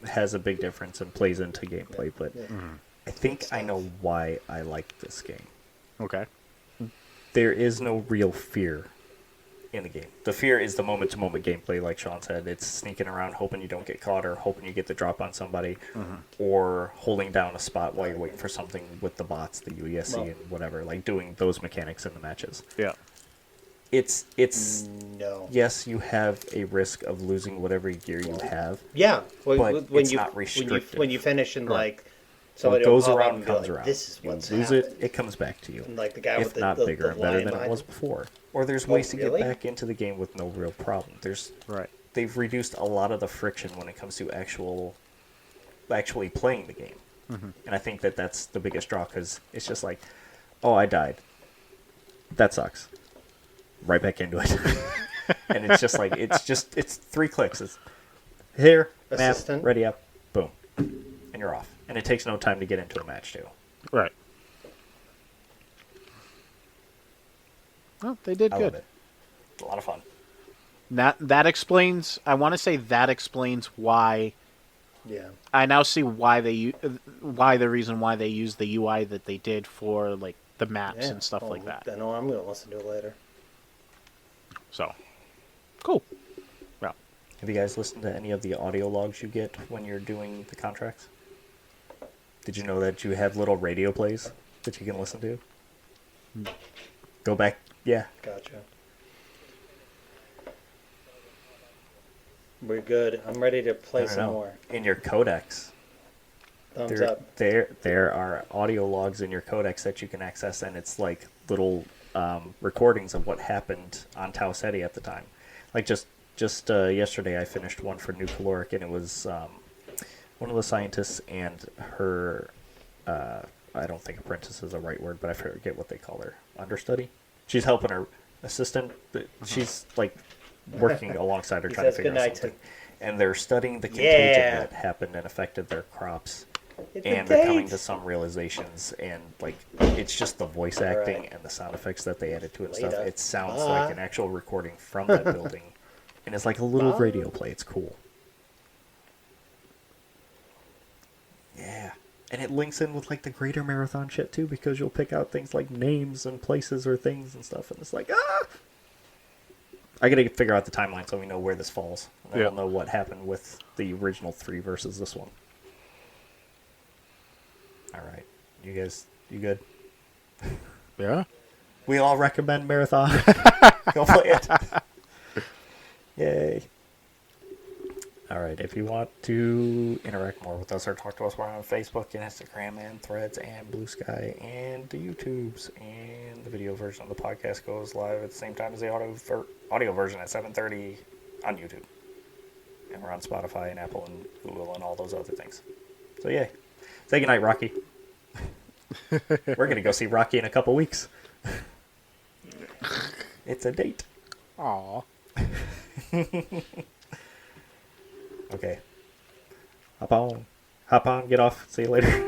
has a big difference and plays into gameplay. But I think I know why I like this game.
Okay.
There is no real fear in the game. The fear is the moment-to-moment gameplay, like Sean said. It's sneaking around, hoping you don't get caught, or hoping you get the drop on somebody, or holding down a spot while you're waiting for something with the bots, the UESC, and whatever. Like, doing those mechanics in the matches.
Yeah.
It's
no.
Yes, you have a risk of losing whatever gear you have.
Yeah,
but it's not restrictive.
when you finish and like
What
somebody
goes
will pop up
around
and be
comes
like,
around.
This is
You
what's
lose
happened.
it comes back to you.
And like the guy
if
with the
not
the,
bigger
the
and better
lion
than it
behind
was
him.
before. Or there's ways to
really?
get back into the game with no real problem.
Right.
They've reduced a lot of the friction when it comes to actually playing the game. And I think that's the biggest draw, because it's just like, oh, I died. That sucks. Right back into it. And it's just like, it's 3 clicks. It's here, map,
Assistant.
ready up, boom. And you're off. And it takes no time to get into a match, too.
Right. Well, they did
I
good.
love it. It's a lot of fun.
That explains. I want to say that explains why.
Yeah.
I now see why the reason why they used the UI that they did for like the maps and stuff like that.
I know I'm going to listen to it later.
So, cool. Yeah.
Have you guys listened to any of the audio logs you get when you're doing the contracts? Did you know that you have little radio plays that you can listen to? Go back. Yeah.
Gotcha. We're good. I'm ready to play some more.
In your codecs,
Thumbs up.
there are audio logs in your codecs that you can access, and it's like little recordings of what happened on Tau Ceti at the time. Like just yesterday, I finished one for New Caloric, and it was one of the scientists and her. I don't think apprentice is the right word, but I forget what they call her. Understudy. She's helping her assistant. But she's like working alongside her, trying to figure out something. And they're studying the contagion that happened and affected their crops. And they're coming to some realizations, and like it's just the voice acting and the sound effects that they added to it and stuff. It sounds like an actual recording from that building, and it's like a little radio play. It's cool. Yeah, and it links in with like the greater marathon shit too, because you'll pick out things like names and places or things and stuff, and it's like I gotta figure out the timeline so we know where this falls. And I'll know what happened with the original 3 versus this one. All right, you guys, you good?
Yeah.
We all recommend Marathon. Go play it. Yay. All right, if you want to interact more with us or talk to us, we're on Facebook and Instagram and Threads and Blue Sky and the YouTubes. And the video version of the podcast goes live at the same time as the audio version at 7:30 on YouTube. And we're on Spotify and Apple and Google and all those other things. So, yay. Say goodnight, Rocky. We're going to go see Rocky in a couple weeks. It's a date.
Aw.
Okay. Hop on. Get off. See you later.